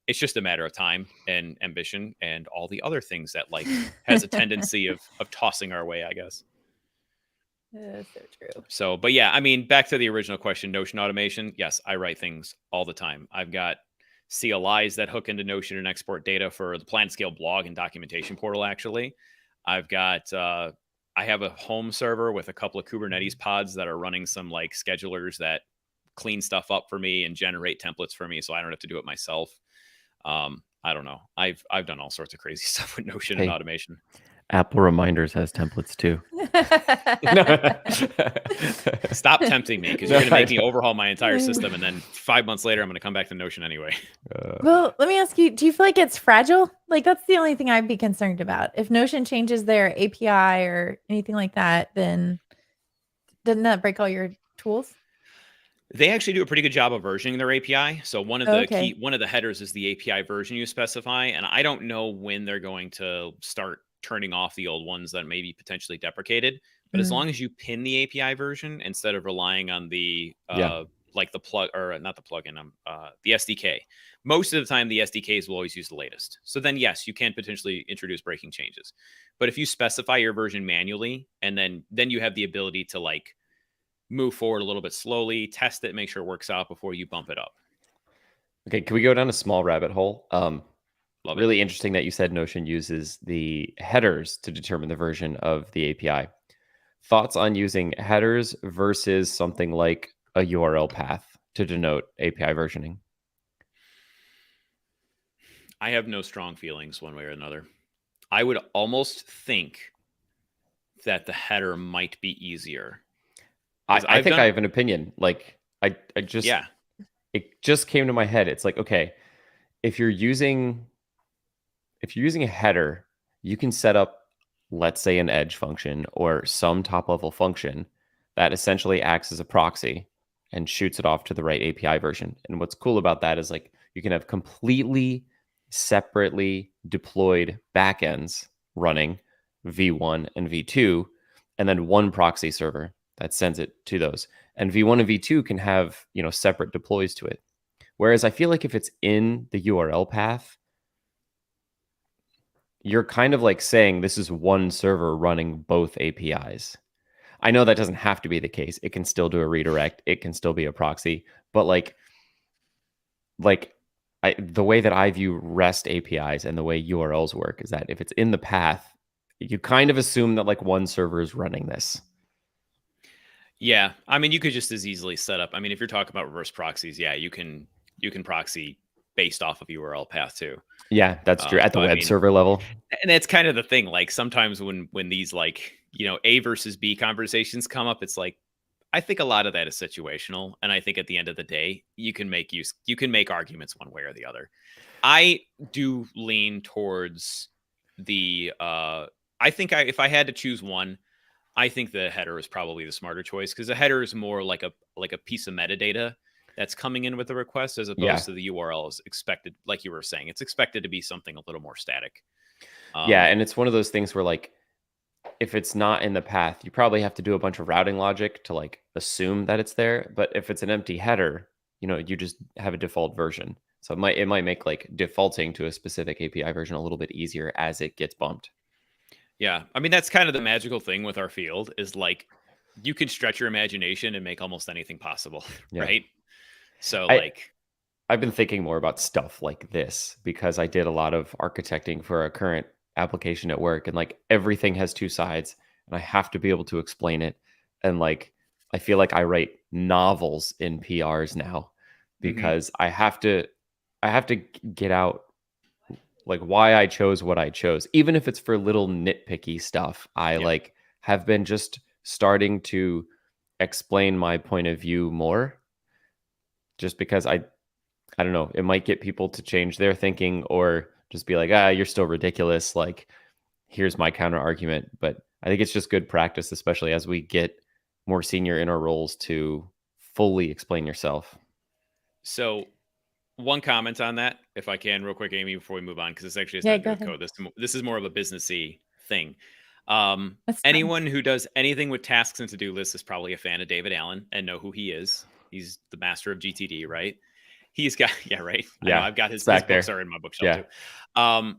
It's just a matter of time and ambition and all the other things that has a tendency of tossing our way, I guess. That's so true. So, but yeah, back to the original question, Notion automation. Yes, I write things all the time. I've got CLIs that hook into Notion and export data for the Planet Scale blog and documentation portal. Actually, I've got I have a home server with a couple of Kubernetes pods that are running some schedulers that clean stuff up for me and generate templates for me, so I don't have to do it myself. I don't know. I've done all sorts of crazy stuff with Notion and automation. Apple Reminders has templates too. Stop tempting me, because you're going to make me overhaul my entire system, and then 5 months later, I'm going to come back to Notion anyway. Well, let me ask you, do you feel like it's fragile? That's the only thing I'd be concerned about. If Notion changes their API or anything like that, then doesn't that break all your tools? They actually do a pretty good job of versioning their API. So one of the headers is the API version you specify, and I don't know when they're going to start turning off the old ones that may be potentially deprecated. But as long as you pin the API version instead of relying on the the plug, or not the plugin, the SDK. Most of the time, the SDKs will always use the latest. So then, yes, you can potentially introduce breaking changes. But if you specify your version manually, and then you have the ability to move forward a little bit slowly, test it, make sure it works out before you bump it up. Okay, can we go down a small rabbit hole? Really interesting that you said Notion uses the headers to determine the version of the API. Thoughts on using headers versus something like a URL path to denote API versioning? I have no strong feelings one way or another. I would almost think that the header might be easier. I think I have an opinion. It just came to my head. It's okay, if you're using if you're using a header, you can set up, let's say, an edge function or some top level function that essentially acts as a proxy and shoots it off to the right API version. And what's cool about that is like you can have completely separately deployed backends running V1 and V2, and then one proxy server that sends it to those. And V1 and V2 can have, separate deploys to it. Whereas I feel like if it's in the URL path, you're kind of like saying this is one server running both APIs. I know that doesn't have to be the case. It can still do a redirect. It can still be a proxy. But the way that I view REST APIs and the way URLs work is that if it's in the path, you kind of assume that like one server is running this. Yeah, I mean, you could just as easily set up. I mean, if you're talking about reverse proxies, yeah, you can proxy based off of URL path too. Yeah, that's true. At the web server level. And that's kind of the thing. Like sometimes when these like, A versus B conversations come up, it's like, I think a lot of that is situational. And I think at the end of the day, you can make arguments one way or the other. I do lean towards the, I think if I had to choose one, I think the header is probably the smarter choice, because the header is more like a piece of metadata that's coming in with the request, as opposed to the URL is expected, like you were saying, it's expected to be something a little more static. And it's one of those things where like, if it's not in the path, you probably have to do a bunch of routing logic to like assume that it's there. But if it's an empty header, you just have a default version. So it might make like defaulting to a specific API version a little bit easier as it gets bumped. Yeah. I mean, that's kind of the magical thing with our field, is like you can stretch your imagination and make almost anything possible. Yeah. Right. So I've been thinking more about stuff like this because I did a lot of architecting for a current application at work, and like everything has two sides and I have to be able to explain it. And like, I feel like I write novels in PRs now because I have to get out like why I chose what I chose, even if it's for little nitpicky stuff. I like have been just starting to explain my point of view more, just because I don't know, it might get people to change their thinking or just be like, you're still ridiculous. Like, here's my counter argument. But I think it's just good practice, especially as we get more senior in our roles, to fully explain yourself. So one comment on that, if I can, real quick, Amy, before we move on, because this actually is not good code. This is more of a businessy thing. Anyone who does anything with tasks and to-do lists is probably a fan of David Allen and know who he is. He's the master of GTD, right? He's got, right. Yeah, I've got his books are in my bookshelf too.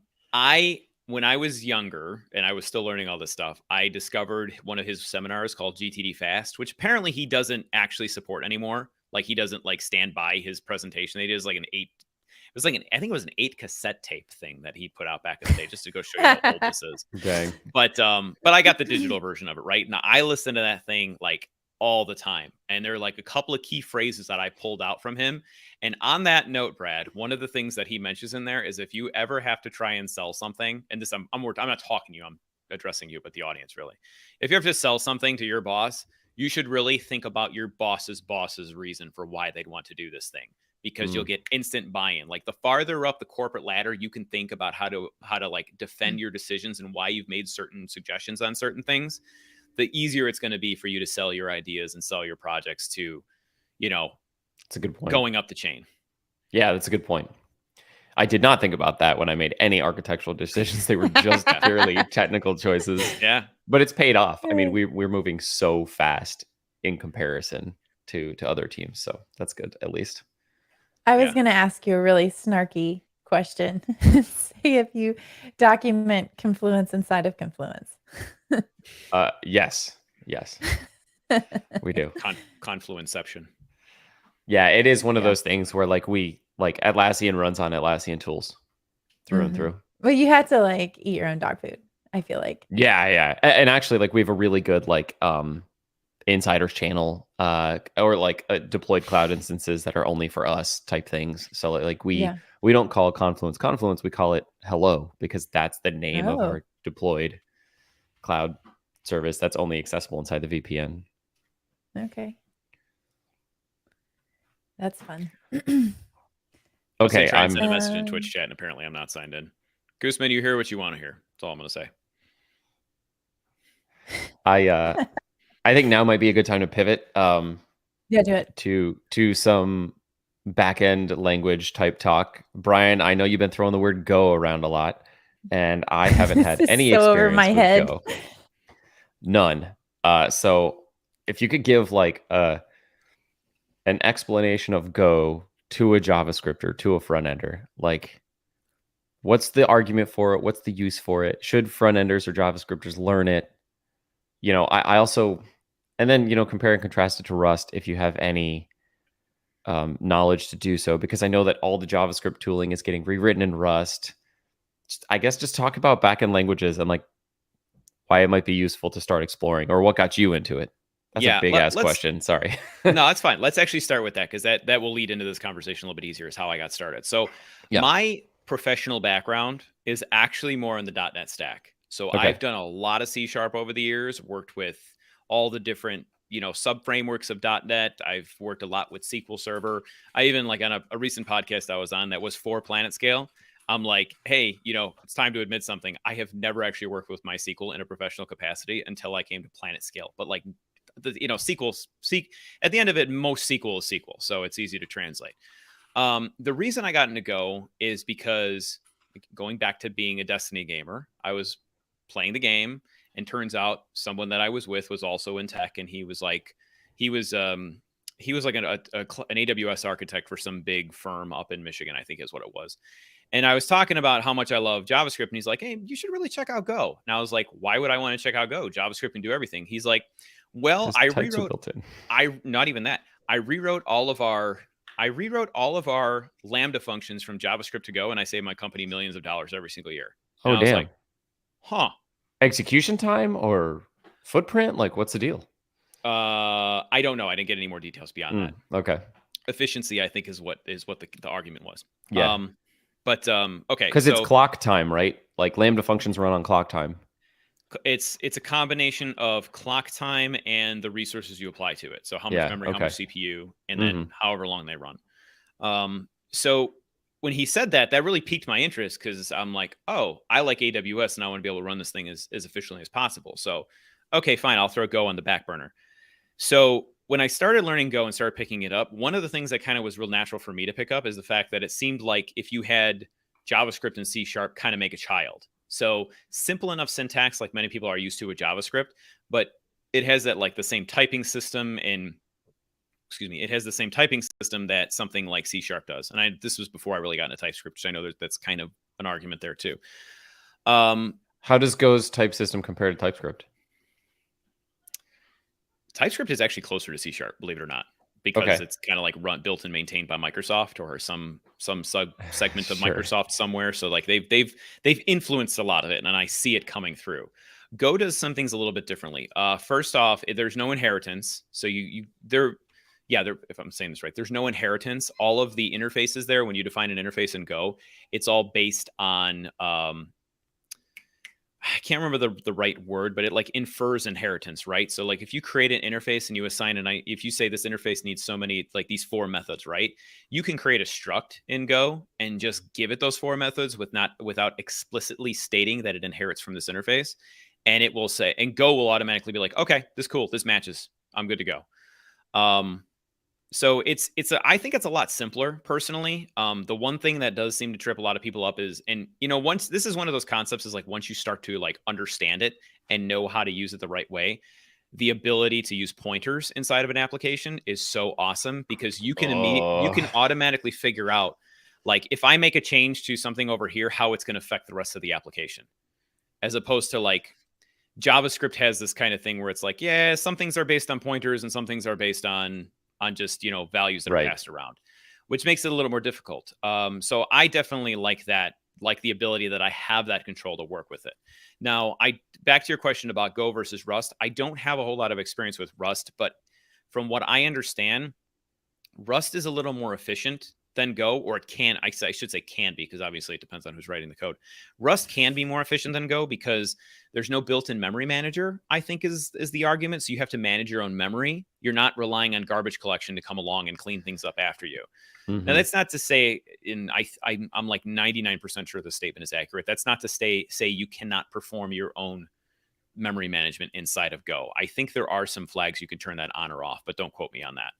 When I was younger and I was still learning all this stuff, I discovered one of his seminars called GTD Fast, which apparently he doesn't actually support anymore. Like he doesn't like stand by his presentation. He does like I think it was an 8 cassette tape thing that he put out back in the day, just to go show you how old this is. Okay. But I got the digital version of it, right? Now I listen to that thing like all the time. And there are like a couple of key phrases that I pulled out from him. And on that note, Brad, one of the things that he mentions in there is if you ever have to try and sell something, and this I'm not talking to you, I'm addressing you, but the audience really. If you have to sell something to your boss, you should really think about your boss's reason for why they'd want to do this thing, because you'll get instant buy-in. Like the farther up the corporate ladder you can think about how to like defend your decisions and why you've made certain suggestions on certain things, the easier it's going to be for you to sell your ideas and sell your projects to, it's a good point. Going up the chain. Yeah, that's a good point. I did not think about that when I made any architectural decisions. They were just purely technical choices. Yeah. But it's paid off. I mean, we're moving so fast in comparison to other teams. So that's good, at least. I was going to ask you a really snarky question. Say if you document Confluence inside of Confluence. Yes, we do. Confluenceception. Yeah, it is one of those things where like Atlassian runs on Atlassian tools through and through. Well, you had to like eat your own dog food, I feel like. Yeah. And actually, like we have a really good like insiders channel or like deployed cloud instances that are only for us type things. So like we don't call Confluence, we call it Hello, because that's the name of our deployed cloud service that's only accessible inside the VPN. Okay. That's fun. Okay, I'm sending a message in Twitch chat, and apparently I'm not signed in. Gooseman, you hear what you want to hear. That's all I'm going to say. I think now might be a good time to pivot. Yeah, do it. To some backend language type talk. Brian, I know you've been throwing the word Go around a lot, and I haven't This had is any so over experience my with head. Go. None. So if you could give like an explanation of Go to a JavaScripter, to a front ender, like what's the argument for it? What's the use for it? Should front enders or JavaScripters learn it? I also, and then, compare and contrast it to Rust if you have any knowledge to do so, because I know that all the JavaScript tooling is getting rewritten in Rust. I guess just talk about backend languages and like why it might be useful to start exploring, or what got you into it. That's a big ass question. Sorry. No, that's fine. Let's actually start with that, because that will lead into this conversation a little bit easier, is how I got started. So my professional background is actually more in the .NET stack. So I've done a lot of C# over the years, worked with all the different sub frameworks of .NET. I've worked a lot with SQL Server. I even, like, on a recent podcast I was on that was for Planet Scale, I'm like, hey, it's time to admit something. I have never actually worked with MySQL in a professional capacity until I came to Planet Scale. But like, SQL, at the end of it, most SQL is SQL, so it's easy to translate. The reason I got into Go is because, going back to being a Destiny gamer, I was playing the game, and turns out someone that I was with was also in tech, and he was like an AWS architect for some big firm up in Michigan, I think is what it was. And I was talking about how much I love JavaScript, and he's like, hey, you should really check out Go. And I was like, why would I want to check out Go? JavaScript can do everything. He's like, well, I rewrote, not even that. I rewrote all of our Lambda functions from JavaScript to Go, and I saved my company millions of dollars every single year. And I was like, huh. Execution time or footprint? Like, what's the deal? I don't know. I didn't get any more details beyond that. Okay. Efficiency, I think, is what the argument was. Yeah. Okay. Because it's clock time, right? Like Lambda functions run on clock time. It's a combination of clock time and the resources you apply to it. So how much memory, how much CPU, and then however long they run. So when he said that really piqued my interest, because I'm like, oh, I like AWS and I want to be able to run this thing as efficiently as possible. So, okay, fine, I'll throw Go on the back burner. So when I started learning Go and started picking it up, one of the things that kind of was real natural for me to pick up is the fact that it seemed like if you had JavaScript and C# kind of make a child. So simple enough syntax, like many people are used to with JavaScript, but it has that, like, the same typing system it has the same typing system that something like C# does. And this was before I really got into TypeScript, which I know that's kind of an argument there too. How does Go's type system compare to TypeScript? TypeScript is actually closer to C#, believe it or not, because it's kind of like built and maintained by Microsoft, or some sub segment of Microsoft somewhere. So like they've influenced a lot of it, and I see it coming through. Go does some things a little bit differently. First off, there's no inheritance. So if I'm saying this right, there's no inheritance. All of the interfaces there, when you define an interface in Go, it's all based on I can't remember the right word, but it like infers inheritance, right? So like if you create an interface and you assign if you say this interface needs so many, like these 4 methods, right? You can create a struct in Go and just give it those 4 methods without explicitly stating that it inherits from this interface. And it will say, and Go will automatically be like, okay, this cool, this matches, I'm good to go. So I think it's a lot simpler personally. The one thing that does seem to trip a lot of people up is, and once this is one of those concepts, is like once you start to like understand it and know how to use it the right way, the ability to use pointers inside of an application is so awesome, because you can automatically figure out, like, if I make a change to something over here, how it's going to affect the rest of the application, as opposed to like JavaScript has this kind of thing where it's like, yeah, some things are based on pointers and some things are based on just, values that are passed around, which makes it a little more difficult. So I definitely like that, like the ability that I have that control to work with it. Now, back to your question about Go versus Rust, I don't have a whole lot of experience with Rust, but from what I understand, Rust is a little more efficient than Go, or it can, I should say can be, because obviously it depends on who's writing the code. Rust can be more efficient than Go because there's no built-in memory manager, I think is the argument. So you have to manage your own memory. You're not relying on garbage collection to come along and clean things up after you. Now, that's not to say, I'm like 99% sure the statement is accurate. That's not to say you cannot perform your own memory management inside of Go. I think there are some flags you can turn that on or off, but don't quote me on that.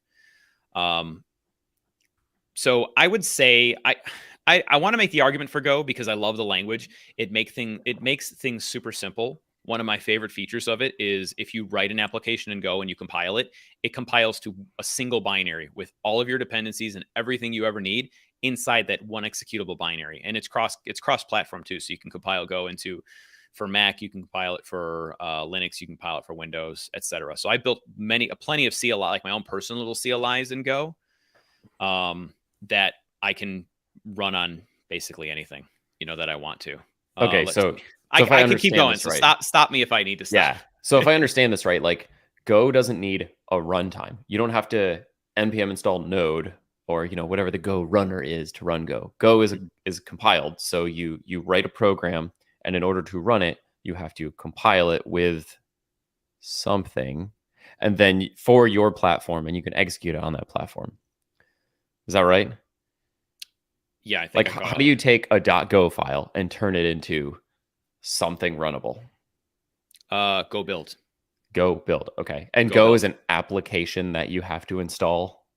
So I would say I want to make the argument for Go because I love the language. It makes things super simple. One of my favorite features of it is if you write an application in Go and you compile it, it compiles to a single binary with all of your dependencies and everything you ever need inside that one executable binary. And it's cross-platform too. So you can compile Go for Mac, you can compile it for Linux, you can compile it for Windows, etc. So I built plenty of CLI, like my own personal little CLIs in Go, that I can run on basically anything, that I want to. Okay, so I if I can keep going. Right, so stop me if I need to stop. Yeah. So if I understand this right, like Go doesn't need a runtime. You don't have to npm install node or whatever the Go runner is to run Go. Go is compiled. So you write a program, and in order to run it, you have to compile it with something, and then for your platform, and you can execute it on that platform. Is that right? Yeah, I think. Like, how do you take a .go file and turn it into something runnable? Go build. Go build. Okay. And Go is an application that you have to install,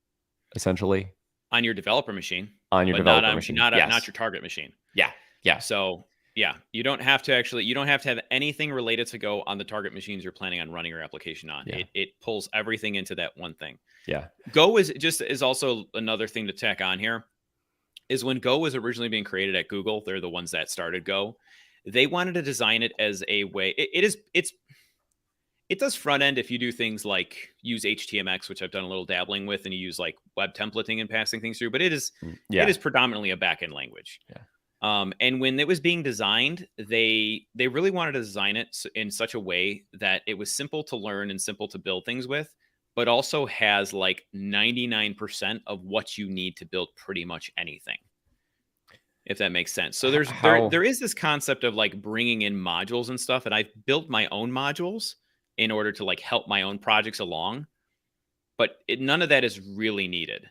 essentially, on your developer machine. On your developer machine, not your target machine. Yeah. Yeah. So yeah, you don't have to have anything related to Go on the target machines you're planning on running your application on. Yeah. It pulls everything into that one thing. Yeah. Go is also another thing to tack on here. Is when Go was originally being created at Google, they're the ones that started Go. They wanted to design it as a way. It does front end if you do things like use HTMX, which I've done a little dabbling with, and you use like web templating and passing things through. But it is predominantly a backend language. Yeah. And when it was being designed, they really wanted to design it in such a way that it was simple to learn and simple to build things with, but also has like 99% of what you need to build pretty much anything, if that makes sense. So there is this concept of like bringing in modules and stuff, and I've built my own modules in order to like help my own projects along, but none of that is really needed.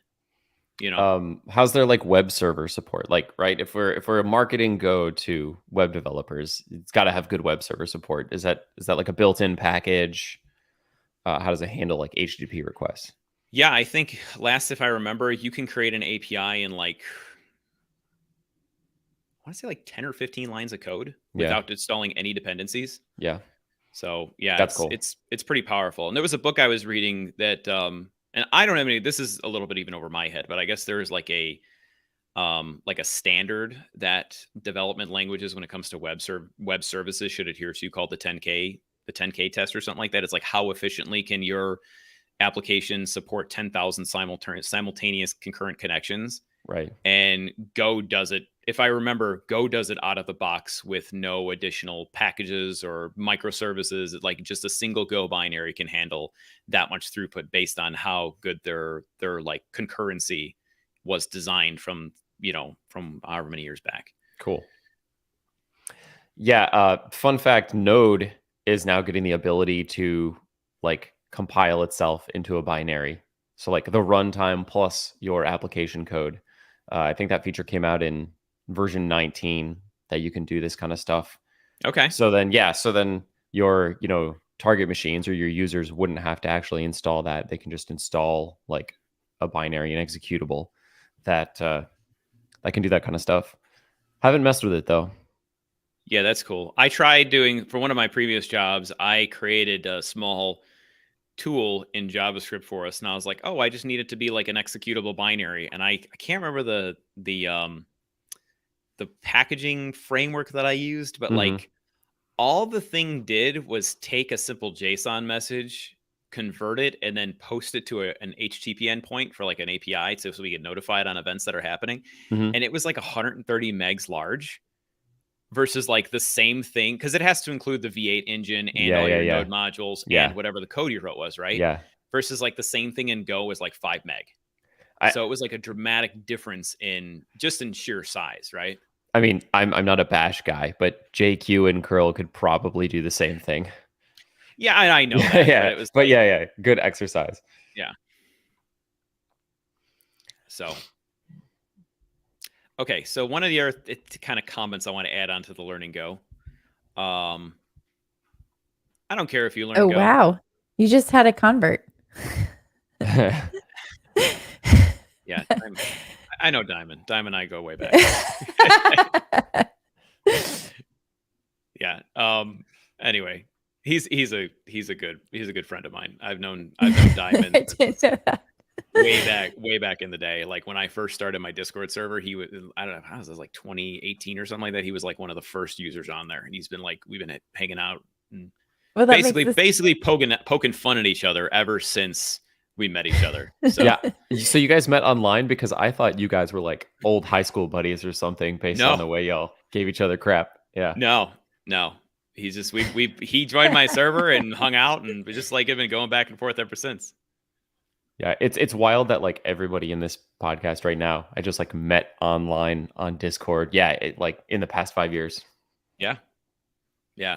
How's their like web server support? Like, right, if we're marketing Go to web developers, it's got to have good web server support. Is that like a built-in package? How does it handle like HTTP requests? Yeah, I think if I remember, you can create an API in like, I want to say like 10 or 15 lines of code without installing any dependencies. Yeah. So yeah, that's cool. It's pretty powerful. And there was a book I was reading that, and I don't have any, this is a little bit even over my head, but I guess there is like a standard that development languages when it comes to web services should adhere to, called the 10K test or something like that. It's like, how efficiently can your application support 10,000 simultaneous concurrent connections? Right. And Go does it. If I remember, Go does it out of the box with no additional packages or microservices. Like just a single Go binary can handle that much throughput based on how good their like concurrency was designed from however many years back. Cool. Yeah. Fun fact, Node is now getting the ability to like compile itself into a binary. So like the runtime plus your application code. I think that feature came out in version 19 that you can do this kind of stuff. Okay. So then your, target machines or your users wouldn't have to actually install that. They can just install like a binary and executable that can do that kind of stuff. Haven't messed with it though. Yeah, that's cool. I tried doing, for one of my previous jobs, I created a small tool in JavaScript for us, and I was like, oh, I just need it to be like an executable binary, and I can't remember the packaging framework that I used, but like all the thing did was take a simple JSON message, convert it, and then post it to an HTTP endpoint for like an API so we get notified on events that are happening. And it was like 130 megs large versus like the same thing, because it has to include the V8 engine and all your node modules and whatever the code you wrote was, right? Yeah. Versus like the same thing in Go was like 5 meg. So it was like a dramatic difference in sheer size, right? I mean, I'm not a bash guy, but JQ and curl could probably do the same thing. Yeah, I know Yeah, that, yeah, but it was but like, yeah, good exercise. yeah. So, okay, so one of the other kind of comments I want to add on to the Learning Go. I don't care if you learn Oh, Go. wow. You just had a convert. Yeah, I know Diamond. Diamond and I go way back. Yeah. Anyway, he's a good friend of mine. I've known Diamond I didn't know that. way back in the day. Like when I first started my Discord server, he was, I don't know, how was this, like 2018 or something like that. He was like one of the first users on there, and he's been like, we've been hanging out and Well, that basically poking fun at each other ever since we met each other. So yeah. So you guys met online? Because I thought you guys were like old high school buddies or something based on the way y'all gave each other crap. Yeah. No. He's just he joined my server and hung out, and we just like have been going back and forth ever since. Yeah, it's wild that like everybody in this podcast right now, I just like met online on Discord. Yeah, like in the past 5 years. Yeah.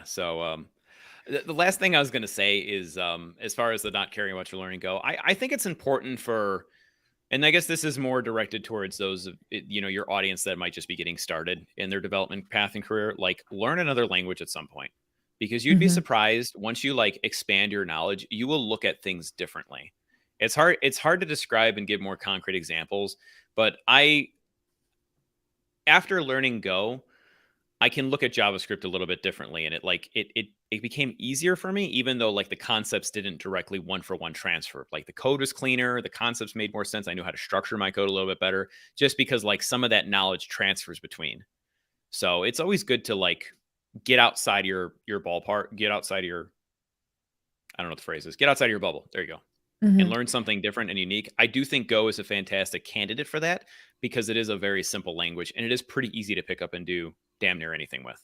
So the last thing I was going to say is, as far as the not caring about your learning go, I think it's important for, and I guess this is more directed towards those, your audience that might just be getting started in their development path and career, like learn another language at some point, because you'd be surprised once you like expand your knowledge, you will look at things differently. It's hard to describe and give more concrete examples, but after learning Go, I can look at JavaScript a little bit differently, and it became easier for me, even though like the concepts didn't directly one-for-one transfer. Like the code was cleaner, the concepts made more sense. I knew how to structure my code a little bit better, just because like some of that knowledge transfers between. So it's always good to like get outside your ballpark, get outside your, I don't know what the phrase is, get outside of your bubble. There you go. And learn something different and unique. I do think Go is a fantastic candidate for that, because it is a very simple language and it is pretty easy to pick up and do damn near anything with.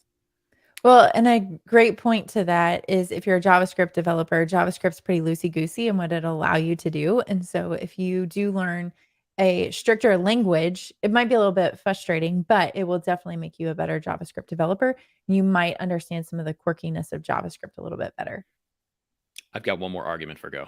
Well, and a great point to that is if you're a JavaScript developer, JavaScript's pretty loosey-goosey in what it'll allow you to do. And so if you do learn a stricter language, it might be a little bit frustrating, but it will definitely make you a better JavaScript developer. You might understand some of the quirkiness of JavaScript a little bit better. I've got one more argument for Go.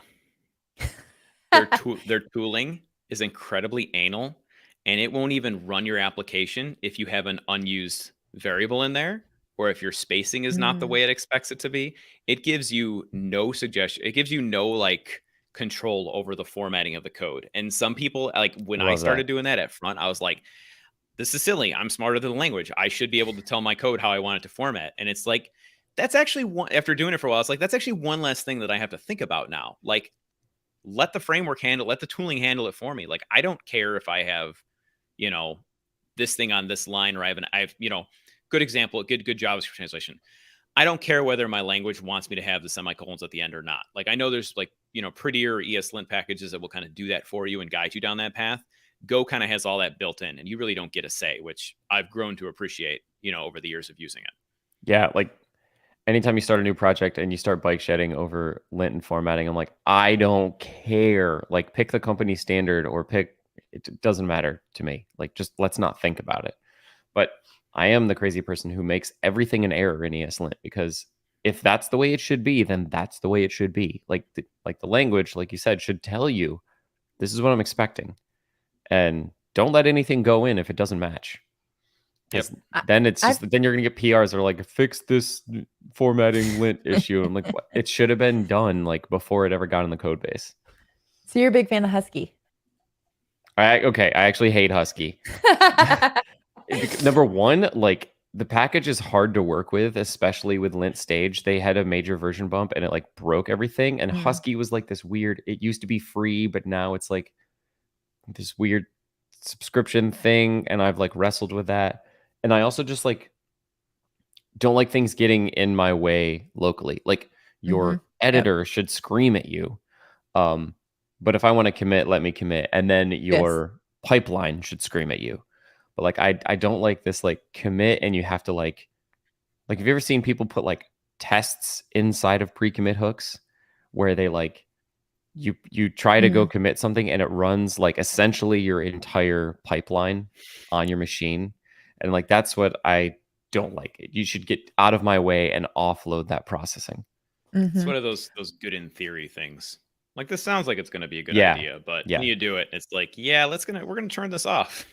Their tooling is incredibly anal, and it won't even run your application if you have an unused variable in there, or if your spacing is not the way it expects it to be. It gives you no suggestion. It gives you no like control over the formatting of the code. And some people, like when I started doing that at Front, I was like, this is silly. I'm smarter than the language. I should be able to tell my code how I want it to format. And it's like, that's actually one, after doing it for a while, it's like, that's actually one less thing that I have to think about now. Like, let the framework let the tooling handle it for me. Like, I don't care if I have, this thing on this line, or I've, good example, good JavaScript translation. I don't care whether my language wants me to have the semicolons at the end or not. Like, I know there's like, prettier ESLint packages that will kind of do that for you and guide you down that path. Go kind of has all that built in, and you really don't get a say, which I've grown to appreciate, over the years of using it. Yeah, like anytime you start a new project and you start bike shedding over lint and formatting, I'm like, I don't care. Like, pick the company standard or it doesn't matter to me. Like, just let's not think about it. But I am the crazy person who makes everything an error in ESLint, because if that's the way it should be, then that's the way it should be. Like the language, like you said, should tell you this is what I'm expecting, and don't let anything go in if it doesn't match. Yep. Then it's just then you're gonna get PRs that are like, fix this formatting lint issue. I'm like, what? It should have been done like before it ever got in the code base. So you're a big fan of Husky? I actually hate Husky. Number one, like the package is hard to work with, especially with lint stage. They had a major version bump and it like broke everything. And Husky was like this weird, it used to be free, but now it's like this weird subscription thing. And I've like wrestled with that. And I also just like don't like things getting in my way locally. Like your editor should scream at you. But if I want to commit, let me commit. And then your pipeline should scream at you. But like I don't like this like commit, and you have to like have you ever seen people put like tests inside of pre-commit hooks where they like you try to go commit something and it runs like essentially your entire pipeline on your machine, and like that's what I don't like. You should get out of my way and offload that processing. It's one of those good in theory things. Like, this sounds like it's going to be a good Yeah. idea, but Yeah. when you do it, it's like, yeah, we're gonna turn this off.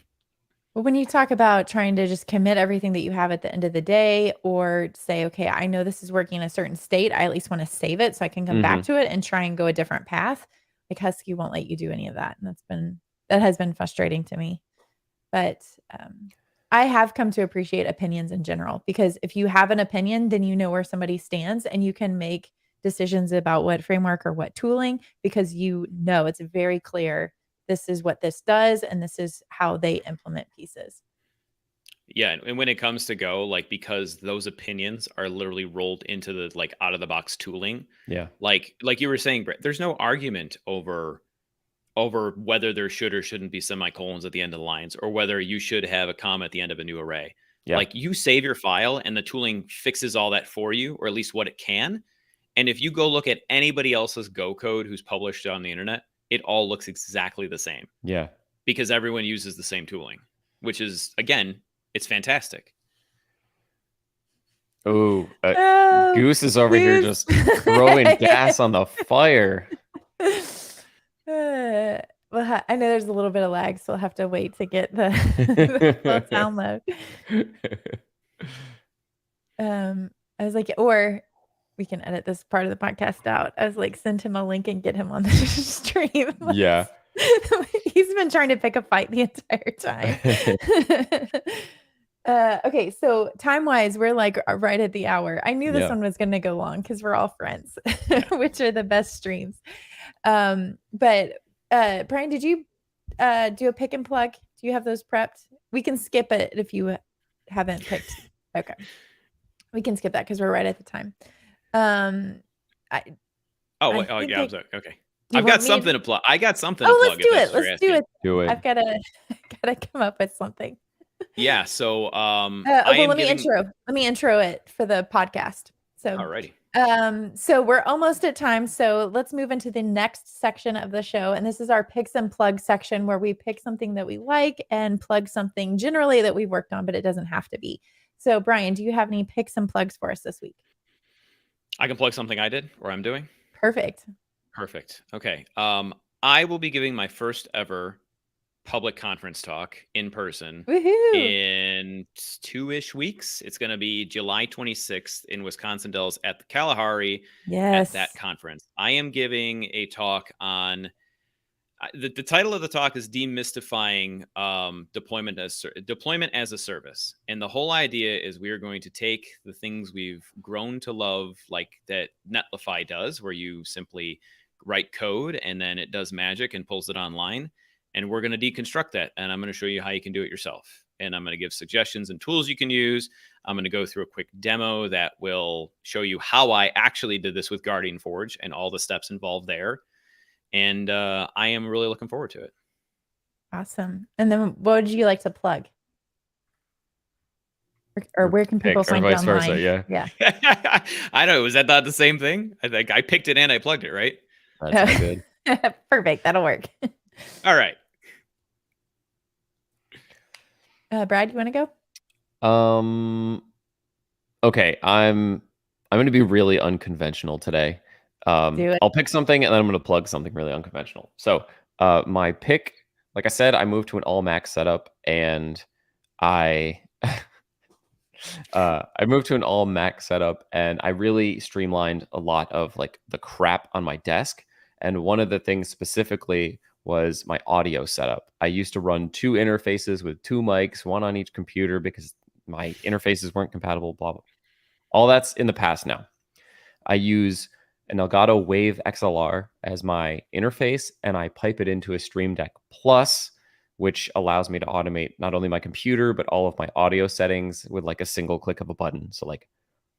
Well, when you talk about trying to just commit everything that you have at the end of the day, or say, okay, I know this is working in a certain state, I at least want to save it so I can come back to it and try and go a different path. Like Husky won't let you do any of that. And that has been frustrating to me. But I have come to appreciate opinions in general, because if you have an opinion, then you know where somebody stands and you can make decisions about what framework or what tooling, because you know it's very clear, this is what this does and this is how they implement pieces. Yeah, and when it comes to Go, like, because those opinions are literally rolled into the like out of the box tooling. Yeah. Like you were saying, Brett, there's no argument over whether there should or shouldn't be semicolons at the end of the lines, or whether you should have a comma at the end of a new array. Yeah. Like, you save your file and the tooling fixes all that for you, or at least what it can. And if you go look at anybody else's Go code who's published on the internet, it all looks exactly the same. Yeah. Because everyone uses the same tooling, which is, again, it's fantastic. Oh, Goose is over here just throwing gas on the fire. Well, I know there's a little bit of lag, so I'll have to wait to get the full download. I was like, or we can edit this part of the podcast out. I was like, send him a link and get him on the stream. Yeah. He's been trying to pick a fight the entire time. Okay, so time-wise, we're like right at the hour. I knew this one was going to go long because we're all friends, which are the best streams. But Brian, did you do a pick and plug? Do you have those prepped? We can skip it if you haven't picked. Okay, we can skip that because we're right at the time. I'm sorry. Okay. I've got something to plug. I got something to plug. Let's do it. Let's do it. Do it. I've got to come up with something. Yeah. So let me intro it for the podcast. So alrighty. So we're almost at time. So let's move into the next section of the show. And this is our picks and plugs section, where we pick something that we like and plug something generally that we've worked on, but it doesn't have to be. So Brian, do you have any picks and plugs for us this week? I can plug something I did or I'm doing. Perfect. Okay. I will be giving my first ever public conference talk in person in 2-ish weeks. It's going to be July 26th in Wisconsin Dells at the Kalahari. Yes. At that conference, I am giving a talk on the title of the talk is Demystifying Deployment as a Service. And the whole idea is we are going to take the things we've grown to love, like that Netlify does, where you simply write code and then it does magic and pulls it online. And we're going to deconstruct that. And I'm going to show you how you can do it yourself. And I'm going to give suggestions and tools you can use. I'm going to go through a quick demo that will show you how I actually did this with Guardian Forge and all the steps involved there. And I am really looking forward to it. Awesome. And then what would you like to plug? Or where can people find you online? Versa, yeah. I know. Was that not the same thing? I think I picked it and I plugged it, right? That's good. Perfect. That'll work. All right. Brad, you want to go? Okay. I'm going to be really unconventional today. I'll pick something and then I'm going to plug something really unconventional. So my pick, like I said, I moved to an all Mac setup, and I moved to an all Mac setup, and I really streamlined a lot of like the crap on my desk. And one of the things specifically was my audio setup. I used to run 2 interfaces with 2 mics, one on each computer, because my interfaces weren't compatible, blah, blah. All that's in the past now. I use an Elgato Wave XLR as my interface, and I pipe it into a Stream Deck Plus, which allows me to automate not only my computer, but all of my audio settings with like a single click of a button. So like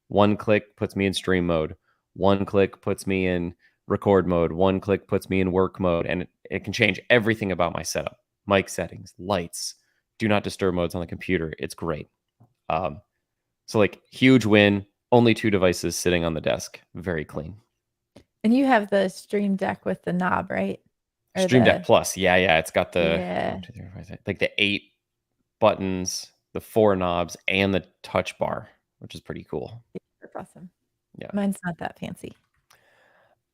1 click puts me in stream mode, 1 click puts me in record mode, 1 click puts me in work mode, and it can change everything about my setup. Mic settings, lights, do not disturb modes on the computer. It's great. So like huge win, only 2 devices sitting on the desk, very clean. And you have the Stream Deck with the knob, right? Or Stream Deck the Plus. Yeah. It's got the yeah. 1, 2, 3, 4, 5, 6, like the 8 buttons, the 4 knobs, and the touch bar, which is pretty cool. That's awesome. Yeah. Mine's not that fancy.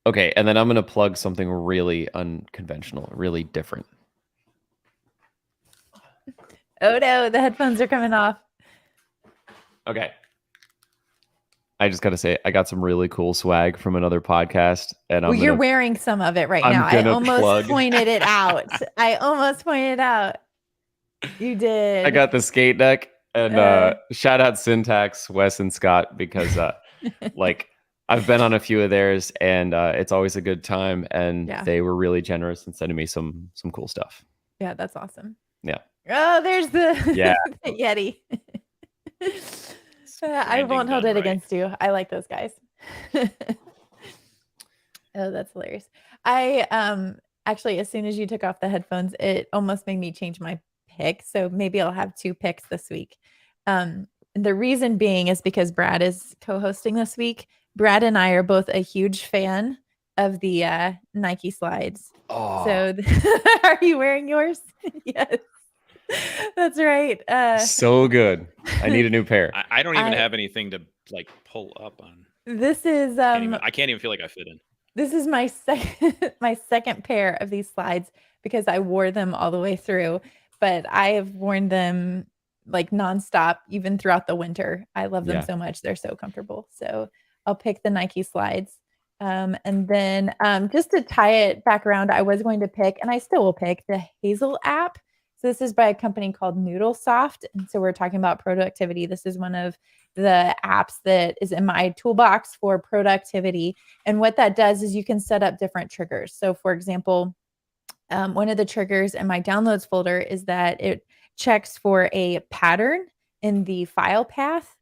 Okay, and then I'm going to plug something really unconventional, really different. Oh no, the headphones are coming off. Okay. I just got to say, I got some really cool swag from another podcast. And Well, you're wearing some of it right now. I almost pointed it out. You did. I got the skate deck. And shout out Syntax, Wes, and Scott, because like I've been on a few of theirs, and it's always a good time. And they were really generous in sending me some cool stuff. Yeah, that's awesome. Yeah. Oh, there's the the Yeti. I won't hold it against you. I like those guys. Oh, that's hilarious. I actually, as soon as you took off the headphones, it almost made me change my pick. So maybe I'll have 2 picks this week. The reason being is because Brad is co-hosting this week. Brad and I are both a huge fan of the Nike slides. Oh. So are you wearing yours? Yes. That's right. So good. I need a new pair. I don't even have anything to like pull up on. This is I can't even feel like I fit in. This is my second pair of these slides because I wore them all the way through, but I have worn them like nonstop even throughout the winter. I love them so much. They're so comfortable. So I'll pick the Nike slides. And then just to tie it back around, I was going to pick, and I still will pick, the Hazel app. So this is by a company called NoodleSoft. And so we're talking about productivity. This is one of the apps that is in my toolbox for productivity. And what that does is you can set up different triggers. So for example, one of the triggers in my downloads folder is that it checks for a pattern in the file path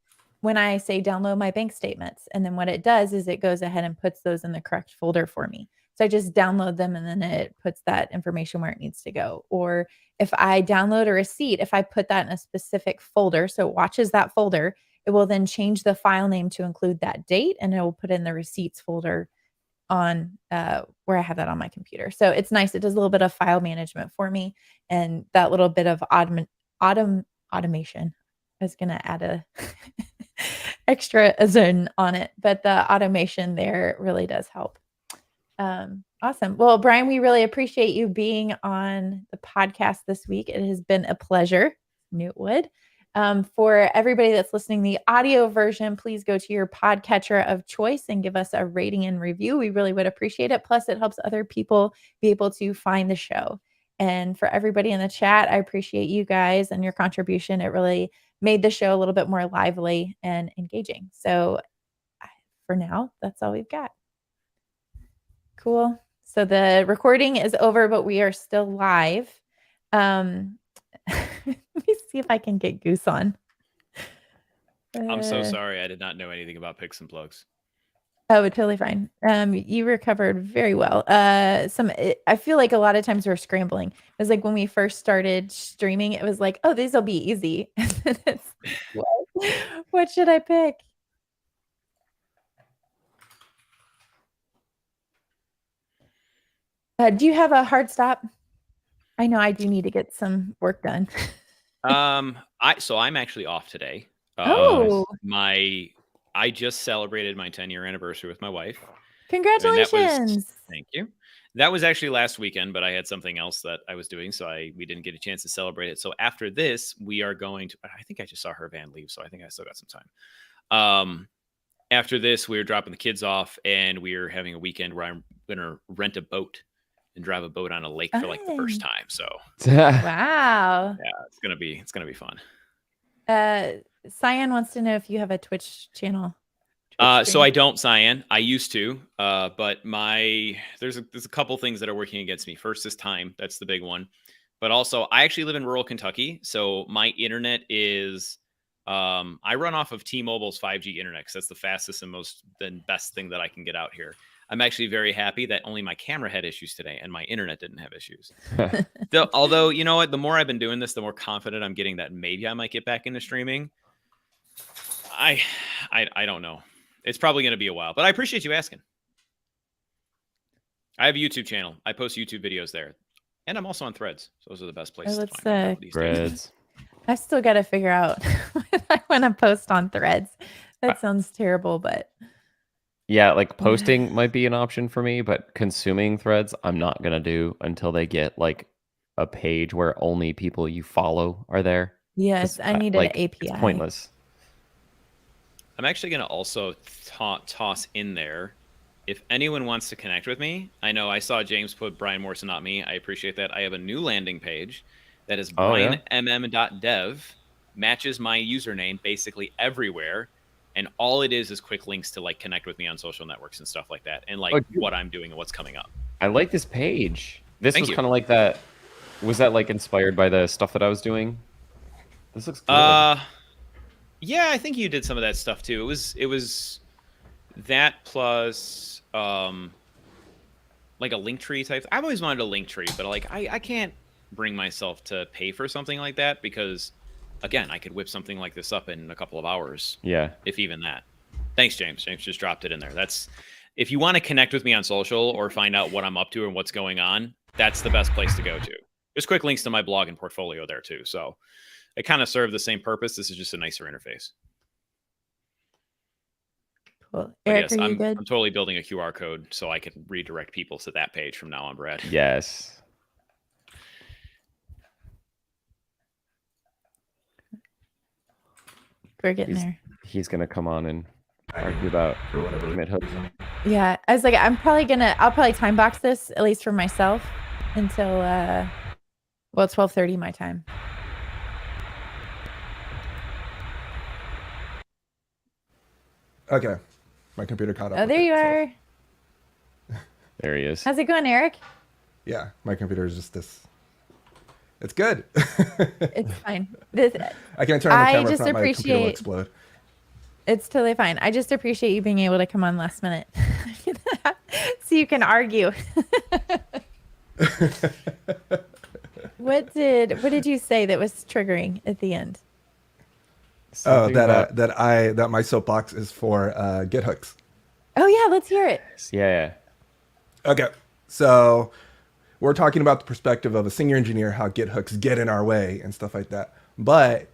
when I say download my bank statements. And then what it does is it goes ahead and puts those in the correct folder for me. So I just download them and then it puts that information where it needs to go. Or if I download a receipt, if I put that in a specific folder, so it watches that folder, it will then change the file name to include that date, and it will put in the receipts folder on where I have that on my computer. So it's nice. It does a little bit of file management for me, and that little bit of automation is going to add a extra zone on it, but the automation there really does help. Awesome. Well, Brian, we really appreciate you being on the podcast this week. It has been a pleasure. Knew it would. For everybody that's listening, the audio version, please go to your podcatcher of choice and give us a rating and review. We really would appreciate it. Plus, it helps other people be able to find the show. And for everybody in the chat, I appreciate you guys and your contribution. It really made the show a little bit more lively and engaging. So for now, that's all we've got. Cool. So the recording is over, but we are still live. Let me see if I can get Goose on. I'm so sorry. I did not know anything about picks and plugs. Oh, totally fine. You recovered very well. I feel like a lot of times we're scrambling. It was like when we first started streaming, it was like, oh, these will be easy. What should I pick? Do you have a hard stop? I know I do need to get some work done. I'm actually off today. I just celebrated my 10-year anniversary with my wife. Congratulations. Thank you. That was actually last weekend, but I had something else that I was doing, so we didn't get a chance to celebrate it. So after this, we are going to, I think I just saw her van leave, so I think I still got some time. After this, we're dropping the kids off, and we're having a weekend where I'm going to rent a boat and drive a boat on a lake for like the first time. So wow. Yeah, it's gonna be fun. Cyan wants to know if you have a Twitch channel. So I don't, Cyan. I used to, but there's a couple things that are working against me. First is time. That's the big one. But also, I actually live in rural Kentucky, so my internet is I run off of T-Mobile's 5G internet, because that's the fastest and best thing that I can get out here. I'm actually very happy that only my camera had issues today and my internet didn't have issues. Although, you know what, the more I've been doing this, the more confident I'm getting that maybe I might get back into streaming. I don't know. It's probably going to be a while, but I appreciate you asking. I have a YouTube channel. I post YouTube videos there. And I'm also on Threads. So those are the best places to let's find me these days. Threads. I still got to figure out what I want to post on Threads. I- That sounds terrible, but Yeah, like posting might be an option for me, but consuming threads, I'm not gonna do until they get like a page where only people you follow are there. yes, 'Cause I need an like it's API. pointless. I'm actually going to also toss in there, if anyone wants to connect with me. I know I saw James put Brian Morrison, not me. I appreciate that. I have a new landing page that is Oh, yeah? brianmm.dev, matches my username basically everywhere. And all it is quick links to like connect with me on social networks and stuff like that. And like Oh, dude. what I'm doing and what's coming up. I like this page. This Thank was you. kind of like that. Was that like inspired by the stuff that I was doing? This looks good. Yeah, I think you did some of that stuff too. It was that plus like a link tree type. I've always wanted a link tree, but like I can't bring myself to pay for something like that because again, I could whip something like this up in a couple of hours. Yeah. If even that. Thanks, James. James just dropped it in there. That's if you want to connect with me on social or find out what I'm up to and what's going on, that's the best place to go to. There's quick links to my blog and portfolio there too. So it kind of serve the same purpose. This is just a nicer interface. Cool. But Eric, yes, are you I'm good? totally building a QR code so I can redirect people to that page from now on, Brad. Yes. We're getting there. He's gonna come on and argue about commit hooks. Yeah, I was like, I'll probably time box this at least for myself until well 12:30 my time. Okay, my computer caught up. Oh, there you are. There he is. How's it going, Eric? Yeah, my computer is just this. It's good. It's fine. This I can't turn on the I camera. just if not, my computer will appreciate- explode. It's totally fine. I just appreciate you being able to come on last minute, so you can argue. What did you say that was triggering at the end? Oh, Something about- that my soapbox is for Git hooks. Oh yeah, let's hear it. Yeah. Okay, so we're talking about the perspective of a senior engineer, how Git hooks get in our way and stuff like that. But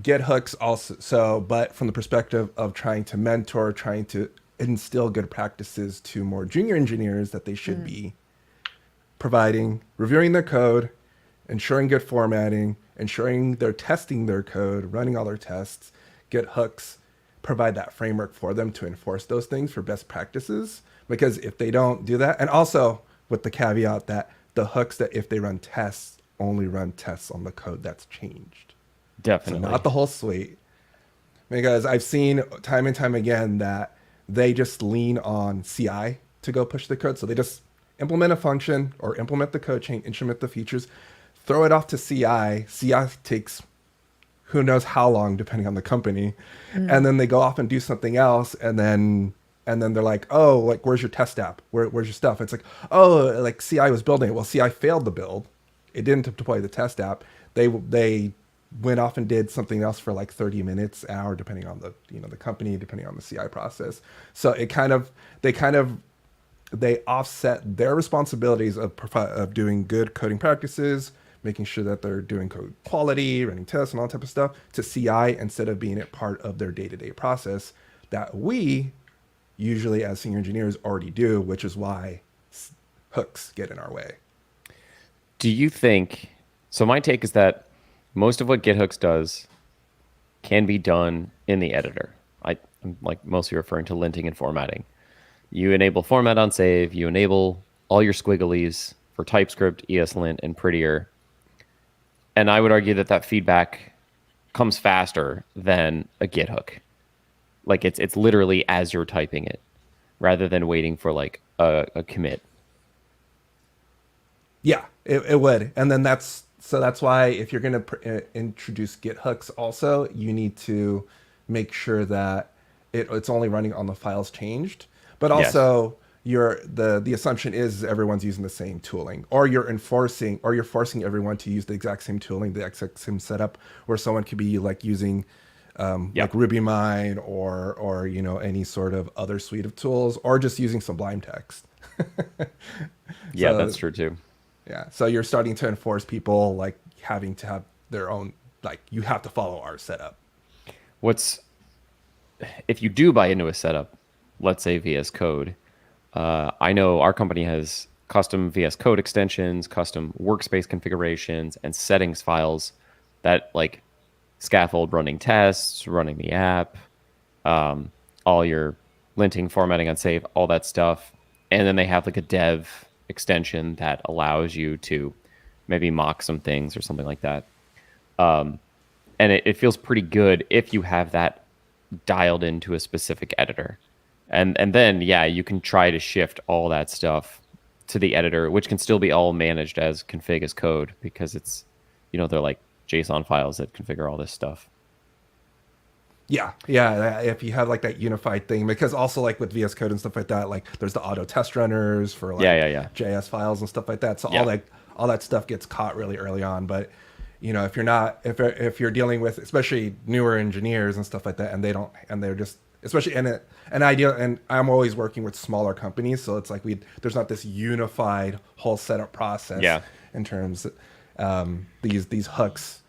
Git hooks also, but from the perspective of trying to mentor, trying to instill good practices to more junior engineers that they should be providing, reviewing their code, ensuring good formatting, ensuring they're testing their code, running all their tests. Git hooks provide that framework for them to enforce those things for best practices. Because if they don't do that, and also with the caveat that the hooks that if they run tests, only run tests on the code that's changed. Definitely. So not the whole suite. Because I've seen time and time again that they just lean on CI to go push the code. So they just implement a function or implement the code chain, implement the features, throw it off to CI. CI takes who knows how long, depending on the company. And then they go off and do something else. And then they're like, oh, like, where's your test app? Where's your stuff? It's like, oh, like CI was building it. Well, CI failed the build. It didn't deploy the test app. They went off and did something else for like 30 minutes, hour, depending on the company, depending on the CI process. So they offset their responsibilities of doing good coding practices, making sure that they're doing code quality, running tests and all that type of stuff to CI instead of being a part of their day-to-day process that we usually as senior engineers already do, which is why hooks get in our way. Do you think, so my take is that most of what GitHooks does can be done in the editor. I'm like mostly referring to linting and formatting. You enable format on save, you enable all your squigglies for TypeScript, ESLint, and Prettier. And I would argue that feedback comes faster than a Git hook. Like it's literally as you're typing it, rather than waiting for like a commit. Yeah, it would. And then that's why if you're going to introduce Git hooks also, you need to make sure that it's only running on the files changed. But also the assumption is everyone's using the same tooling, or you're forcing everyone to use the exact same tooling, the exact same setup, where someone could be like using like RubyMine or any sort of other suite of tools, or just using Sublime Text. Yeah, So that's true too. yeah, so you're starting to enforce people like having to have their own, like you have to follow our setup. What's if you do buy into a setup, let's say VS Code, I know our company has custom VS Code extensions, custom workspace configurations, and settings files that like scaffold running tests, running the app, um, all your linting, formatting on save, all that stuff. And then they have like a dev extension that allows you to maybe mock some things or something like that. And it feels pretty good if you have that dialed into a specific editor. And then yeah, you can try to shift all that stuff to the editor, which can still be all managed as config as code because it's, they're like JSON files that configure all this stuff. Yeah. If you have like that unified thing, because also like with VS Code and stuff like that, like there's the auto test runners for like Yeah. JS files and stuff like that. So Yeah. all that stuff gets caught really early on. But if you're not, if you're dealing with especially newer engineers and stuff like that, and they're just especially and I'm always working with smaller companies, so it's like there's not this unified whole setup process. Yeah. In terms these hooks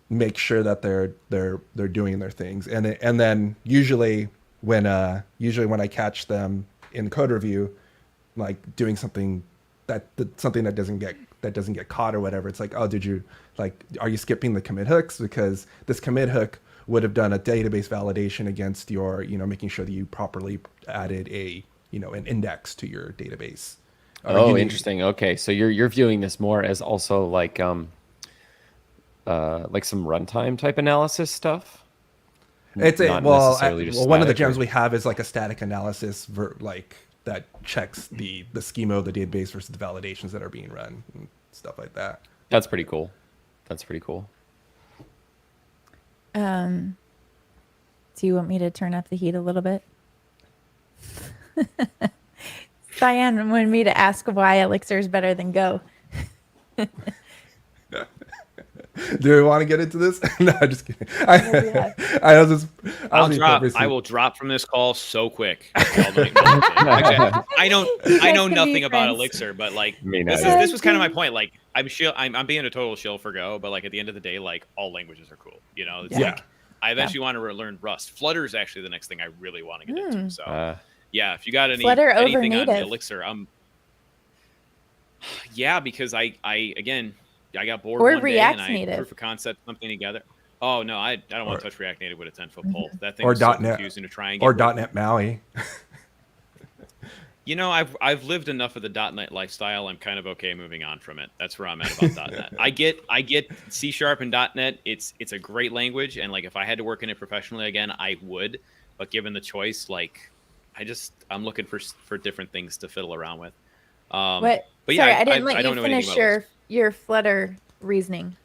make sure that they're doing their things, and then usually when I catch them in code review like doing something something that doesn't get caught or whatever, it's like, oh, are you skipping the commit hooks, because this commit hook would have done a database validation against your, making sure that you properly added an index to your database. Oh, interesting. Okay, so you're viewing this more as also like some runtime type analysis stuff. It's Not necessarily just one of the static, gems or... we have is like a static analysis that checks the schema of the database versus the validations that are being run and stuff like that. That's pretty cool. Do you want me to turn up the heat a little bit? Diane wanted me to ask why Elixir is better than Go. Do we want to get into this? No, I'm just kidding. I will drop from this call so quick. Actually, I know nothing about Elixir, but like this was kind of my point. Like I'm being a total shill for Go, but like at the end of the day, like all languages are cool. It's like I eventually want to learn Rust. Flutter is actually the next thing I really want to get into. So yeah, if you got anything on Elixir, because I got bored one day and I proof of concept something together. Oh no, I don't want to touch React Native with a 10-foot pole. That thing is so confusing to try and get. Or .NET MAUI. I've lived enough of the .NET lifestyle. I'm kind of okay moving on from it. That's where I'm at about .NET. I get C# and .NET. It's a great language, and like if I had to work in it professionally again, I would. But given the choice, like I'm looking for different things to fiddle around with. But sorry, I didn't let you finish your Flutter reasoning.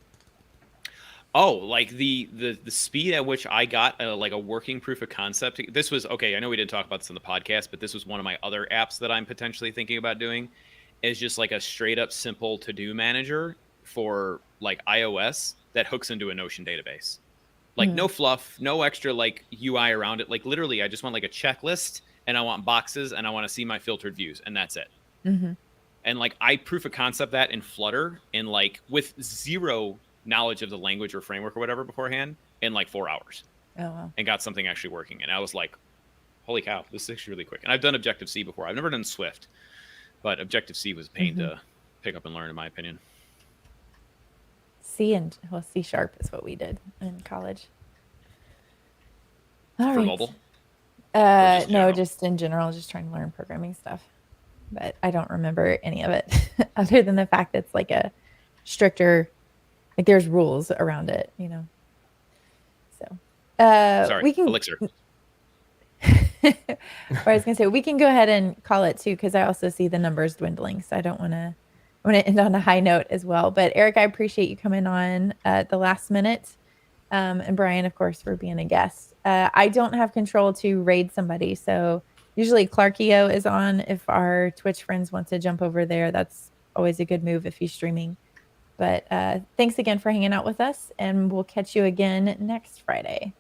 Oh, like the speed at which I got like a working proof of concept. This was okay. I know we didn't talk about this in the podcast, but this was one of my other apps that I'm potentially thinking about doing. Is just like a straight up simple to do manager for like iOS that hooks into a Notion database. Like no fluff, no extra like UI around it. Like literally, I just want like a checklist, and I want boxes, and I want to see my filtered views, and that's it. Mm-hmm. And like I proof of concept that in Flutter, and like with zero knowledge of the language or framework or whatever beforehand, in like 4 hours. Oh wow. And got something actually working. And I was like, holy cow, this is actually really quick. And I've done Objective-C before. I've never done Swift, but Objective-C was a pain to pick up and learn, in my opinion. C# is what we did in college. For mobile? No, just in general, just trying to learn programming stuff. But I don't remember any of it other than the fact that it's like a stricter, like there's rules around it, So sorry, we can Elixir. I was gonna say we can go ahead and call it too, because I also see the numbers dwindling, so I want to end on a high note as well. But Eric, I appreciate you coming on at the last minute, and Brian, of course, for being a guest. I don't have control to raid somebody, so usually Clarkio is on. If our Twitch friends want to jump over there, that's always a good move if he's streaming. But thanks again for hanging out with us, and we'll catch you again next Friday.